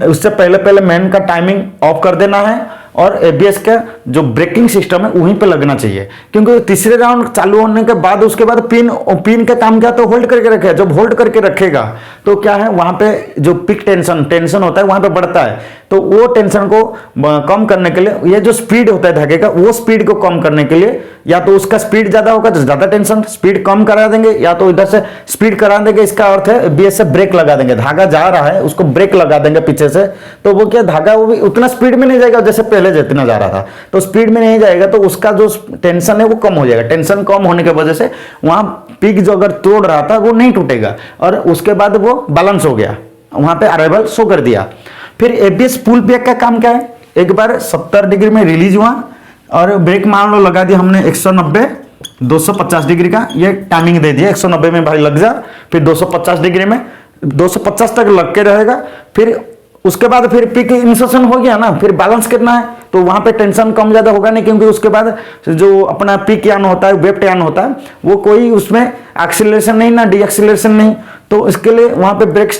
उससे पहले मेन का टाइमिंग ऑफ कर देना है, और एबीएस का जो ब्रेकिंग सिस्टम है वहीं पे लगना चाहिए। क्योंकि तीसरे राउंड चालू होने के बाद उसके बाद पिन का काम क्या, तो होल्ड करके रखेगा। जब होल्ड करके रखेगा तो क्या है, वहां पे जो पिक टेंशन होता है वहां पे बढ़ता है, तो वो टेंशन को कम करने के लिए, ये जो स्पीड होता है धागे का, वो स्पीड को कम करने के लिए, या तो उसका स्पीड ज्यादा होगा तो ज्यादा टेंशन, स्पीड कम करा देंगे, या तो इधर से स्पीड करा देंगे। इसका अर्थ है एबीएस से ब्रेक लगा देंगे, धागा जा रहा है उसको ब्रेक लगा देंगे पीछे से, तो वो क्या धागा वो भी उतना स्पीड में नहीं जाएगा जैसे पहले जितना जा रहा था, तो स्पीड में नहीं जाएगा, तो उसका जो टेंशन है वो कम हो जाएगा। टेंशन कम होने की वजह से वहां पिक जो अगर तोड़ रहा था वो नहीं टूटेगा, और उसके बाद वो बैलेंस हो गया, वहां पे अराइवल शो कर दिया। फिर एबीएस पुल बैक का काम क्या है, एक बार 70 डिग्री में रिलीज हुआ और ब्रेक मान लो लगा दिया हमने 190, 250 डिग्री का ये टाइमिंग दे दिया, 190 में भाई लग जा, फिर 250 डिग्री में 250 तक लग के रहेगा। फिर उसके बाद फिर पिक इंसर्शन हो गया ना, फिर बैलेंस करना है, तो वहां पे टेंशन कम ज्यादा होगा नहीं, क्योंकि उसके बाद जो अपना पिक यान होता है, वेब यान होता है, वो कोई उसमें एक्सीलरेशन नहीं ना डी एक्सीलरेशन नहीं, तो इसके लिए वहां पे ब्रेक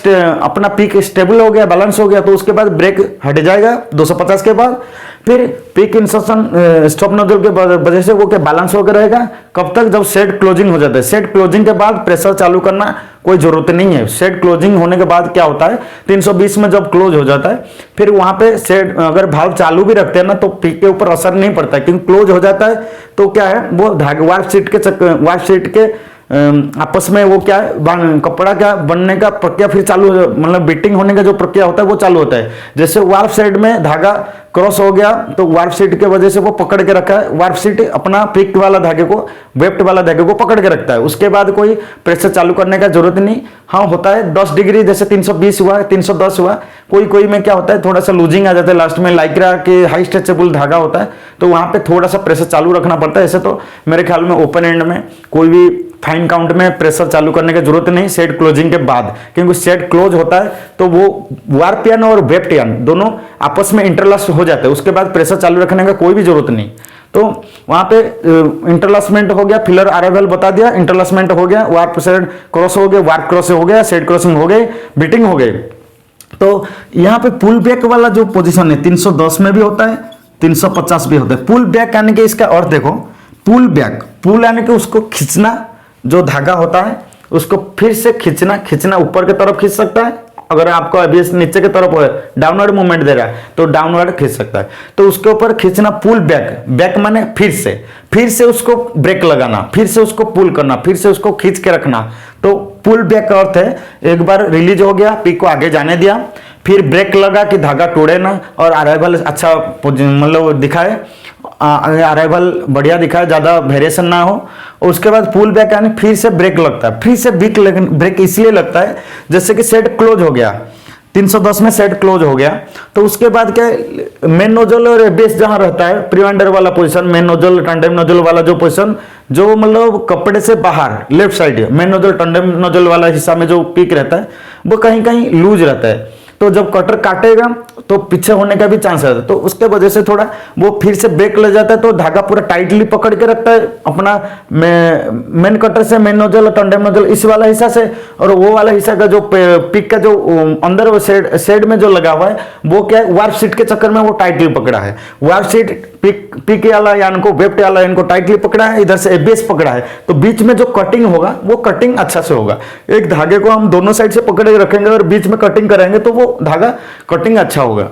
अपना पिक स्टेबल हो गया, बैलेंस हो गया, तो उसके बाद ब्रेक हट जाएगा 250 के बाद। फिर पिक इंसर्शन स्टॉप नोजल के वजह से वो क्या बैलेंस होकर रहेगा, कब तक, जब सेट क्लोजिंग हो जाता है। सेट क्लोजिंग के बाद प्रेशर चालू करना कोई जरूरत नहीं है। सेट क्लोजिंग होने के बाद क्या होता है, 320 में जब क्लोज हो जाता है, फिर वहां पे सेट अगर भाव चालू भी रखते हैं ना तो पिक के ऊपर असर नहीं पड़ता है, क्योंकि क्लोज हो जाता है, तो क्या है वो धागे वार्प शीट के आपस में वो क्या है, कपड़ा क्या बनने का प्रक्रिया फिर चालू हो, मतलब बीटिंग होने का जो प्रक्रिया होता है वो चालू होता है। जैसे वार्प साइड में धागा क्रॉस हो गया तो वार्प सीट के वजह से वो पकड़ के रखा है, वार्प सीट अपना पिक वाला धागे को, वेप्ट वाला धागे को पकड़ के रखता है। उसके बाद कोई प्रेशर चालू करने का जरूरत नहीं। हाँ होता है 10 डिग्री, जैसे 320 हुआ, 310 हुआ, कोई में क्या होता है थोड़ा सा लूजिंग आ जाता है लास्ट में, लाइक्रा के हाई स्ट्रेचेबल धागा होता है तो वहां पे थोड़ा सा प्रेशर चालू रखना पड़ता है। ऐसे तो मेरे ख्याल में ओपन एंड में कोई भी फाइन काउंट में प्रेशर चालू करने की जरूरत नहीं सेट क्लोजिंग के बाद, क्योंकि सेट क्लोज होता है तो वो वार्पियन और वेप्टियन दोनों आपस में इंटरलस्ट हो जाते हैं, उसके बाद प्रेशर चालू रखने का कोई भी जरूरत नहीं। तो वहां पे इंटरलसमेंट हो गया, फिलर अराइवल बता दिया, इंटरलसमेंट हो गया, वार्प साइड क्रॉस हो गया, वार्प क्रॉस हो गया, सेट क्रॉसिंग हो गई, बीटिंग हो गई। तो यहाँ पे पुल बैक वाला जो पोजीशन है 310 में भी होता है, 350 भी होता है। पुल बैक यानी कि इसका अर्थ देखो, पुल बैक, पुल यानी कि उसको खींचना, जो धागा होता है उसको फिर से खींचना ऊपर की तरफ खींच सकता है। अगर आपको अभी नीचे की तरफ डाउनवर्ड मूवमेंट दे रहा है तो डाउनवर्ड खींच सकता है, तो उसके ऊपर खींचना पुल बैक, बैक माने फिर से उसको ब्रेक लगाना, फिर से उसको पुल करना, फिर से उसको खींच के रखना। तो पुल बैक का अर्थ है एक बार रिलीज हो गया, पिक को आगे जाने दिया, फिर ब्रेक लगा कि धागा टूटे ना और अराइवल अच्छा मतलब दिखाए, अराइवल बढ़िया दिखाए, ज्यादा वेरिएशन ना हो। उसके बाद पुल बैक यानी फिर से ब्रेक लगता है, फिर से ब्रेक इसलिए लगता है जैसे कि सेट क्लोज हो गया, 310 में सेट क्लोज हो गया। तो उसके बाद क्या, मेन नोजल और बेस जहां रहता है, प्रिवेंडर वाला position, main nozzle tandem nozzle वाला जो पोजीशन, जो मतलब कपड़े से बाहर left side main nozzle tandem nozzle वाला हिस्सा में जो पीक रहता है वो कहीं कहीं लूज रहता है, तो जब कटर काटेगा तो पीछे होने का भी चांस रहता है, तो उसके वजह से थोड़ा वो फिर से ब्रेक लग जाता है, तो धागा पूरा टाइटली पकड़ के रखता है अपना मेन कटर से, मेन नोजल टंडेम नोजल इस वाला हिस्सा से, और वो वाला हिस्सा का जो पिक का जो अंदर वो सेड में जो लगा हुआ है वो क्या है, वार्प सीट के चक्कर में वो टाइटली पकड़ा है, वार्प सीट पिक वाला यानी को वेप्ट वाला इनको टाइटली पकड़ा है, इधर से एबीएस पकड़ा है, तो बीच में जो कटिंग होगा वो कटिंग अच्छा से होगा। एक धागे को हम दोनों साइड से पकड़ के रखेंगे और बीच में कटिंग करेंगे तो वो धागा कटिंग अच्छा होगा।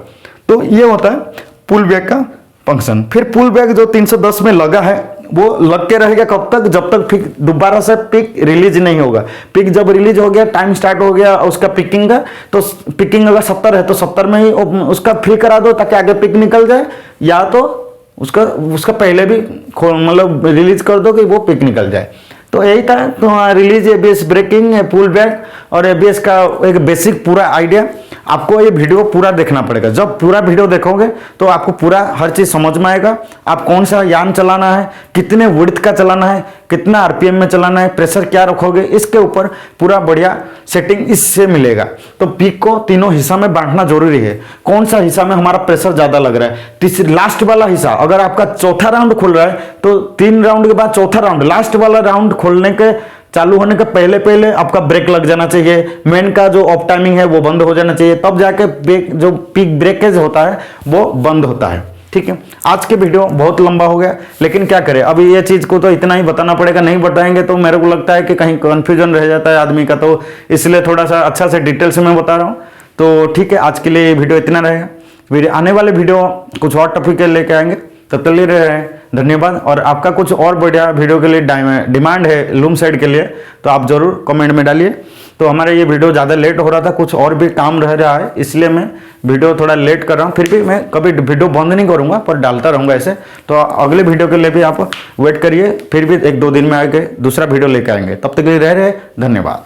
तो ये होता है पुल बैक का फंक्शन। फिर पुल बैक जो 310 में लगा है वो लग के रहेगा कब तक, जब तक फिर दोबारा से पिक रिलीज नहीं होगा। पिक जब रिलीज हो गया, टाइम स्टार्ट हो गया उसका पिकिंग का, तो पिकिंग अगर 70 है तो 70 में ही उसका फ्री करा दो ताकि आगे पिक निकल जाए, या तो उसका पहले भी मतलब रिलीज कर दो कि वो पिक निकल जाए। तो यही था तो release, ABS braking, pull back और एबीएस का एक बेसिक पूरा आइडिया। आपको ये वीडियो पूरा देखना पड़ेगा, जब पूरा वीडियो देखोगे तो आपको पूरा हर चीज समझ में आएगा। आप कौन सा यान चलाना है, कितने विड्थ का चलाना है, कितना आरपीएम में चलाना है, प्रेशर क्या रखोगे, इसके ऊपर पूरा बढ़िया सेटिंग इससे मिलेगा। तो पिक को तीनों हिस्सा में बांटना जरूरी है, कौन सा हिस्सा में हमारा प्रेशर ज्यादा लग रहा है। तीसरी लास्ट वाला हिस्सा, अगर आपका चौथा राउंड खुल रहा है तो 3 राउंड के बाद चौथा राउंड, लास्ट वाला राउंड खोलने के चालू होने के पहले आपका ब्रेक लग जाना चाहिए, मेन का जो ऑफ टाइमिंग है वो बंद हो जाना चाहिए, तब जाके ब्रेक जो पिक ब्रेकेज होता है वो बंद होता है। ठीक है, आज के वीडियो बहुत लंबा हो गया, लेकिन क्या करें, अभी ये चीज को तो इतना ही बताना पड़ेगा, नहीं बताएंगे तो मेरे को लगता है कि कहीं कंफ्यूजन रह जाता है आदमी का, तो इसलिए थोड़ा सा अच्छा से डिटेल से मैं बता रहा हूँ। तो ठीक है, आज के लिए वीडियो इतना रहेगा। आने वाले वीडियो कुछ और टॉपिक लेके आएंगे, तब तक ले रहे हैं धन्यवाद। और आपका कुछ और बढ़िया वीडियो के लिए डिमांड है लूम साइड के लिए तो आप जरूर कमेंट में डालिए। तो हमारा ये वीडियो ज़्यादा लेट हो रहा था, कुछ और भी काम रह रहा है, इसलिए मैं वीडियो थोड़ा लेट कर रहा हूँ। फिर भी मैं कभी वीडियो बंद नहीं करूँगा, पर डालता रहूँगा ऐसे। तो अगले वीडियो के लिए भी आप वेट करिए, फिर भी 1-2 दिन में आके दूसरा वीडियो लेके आएंगे। तब तक के लिए रह रहे, धन्यवाद।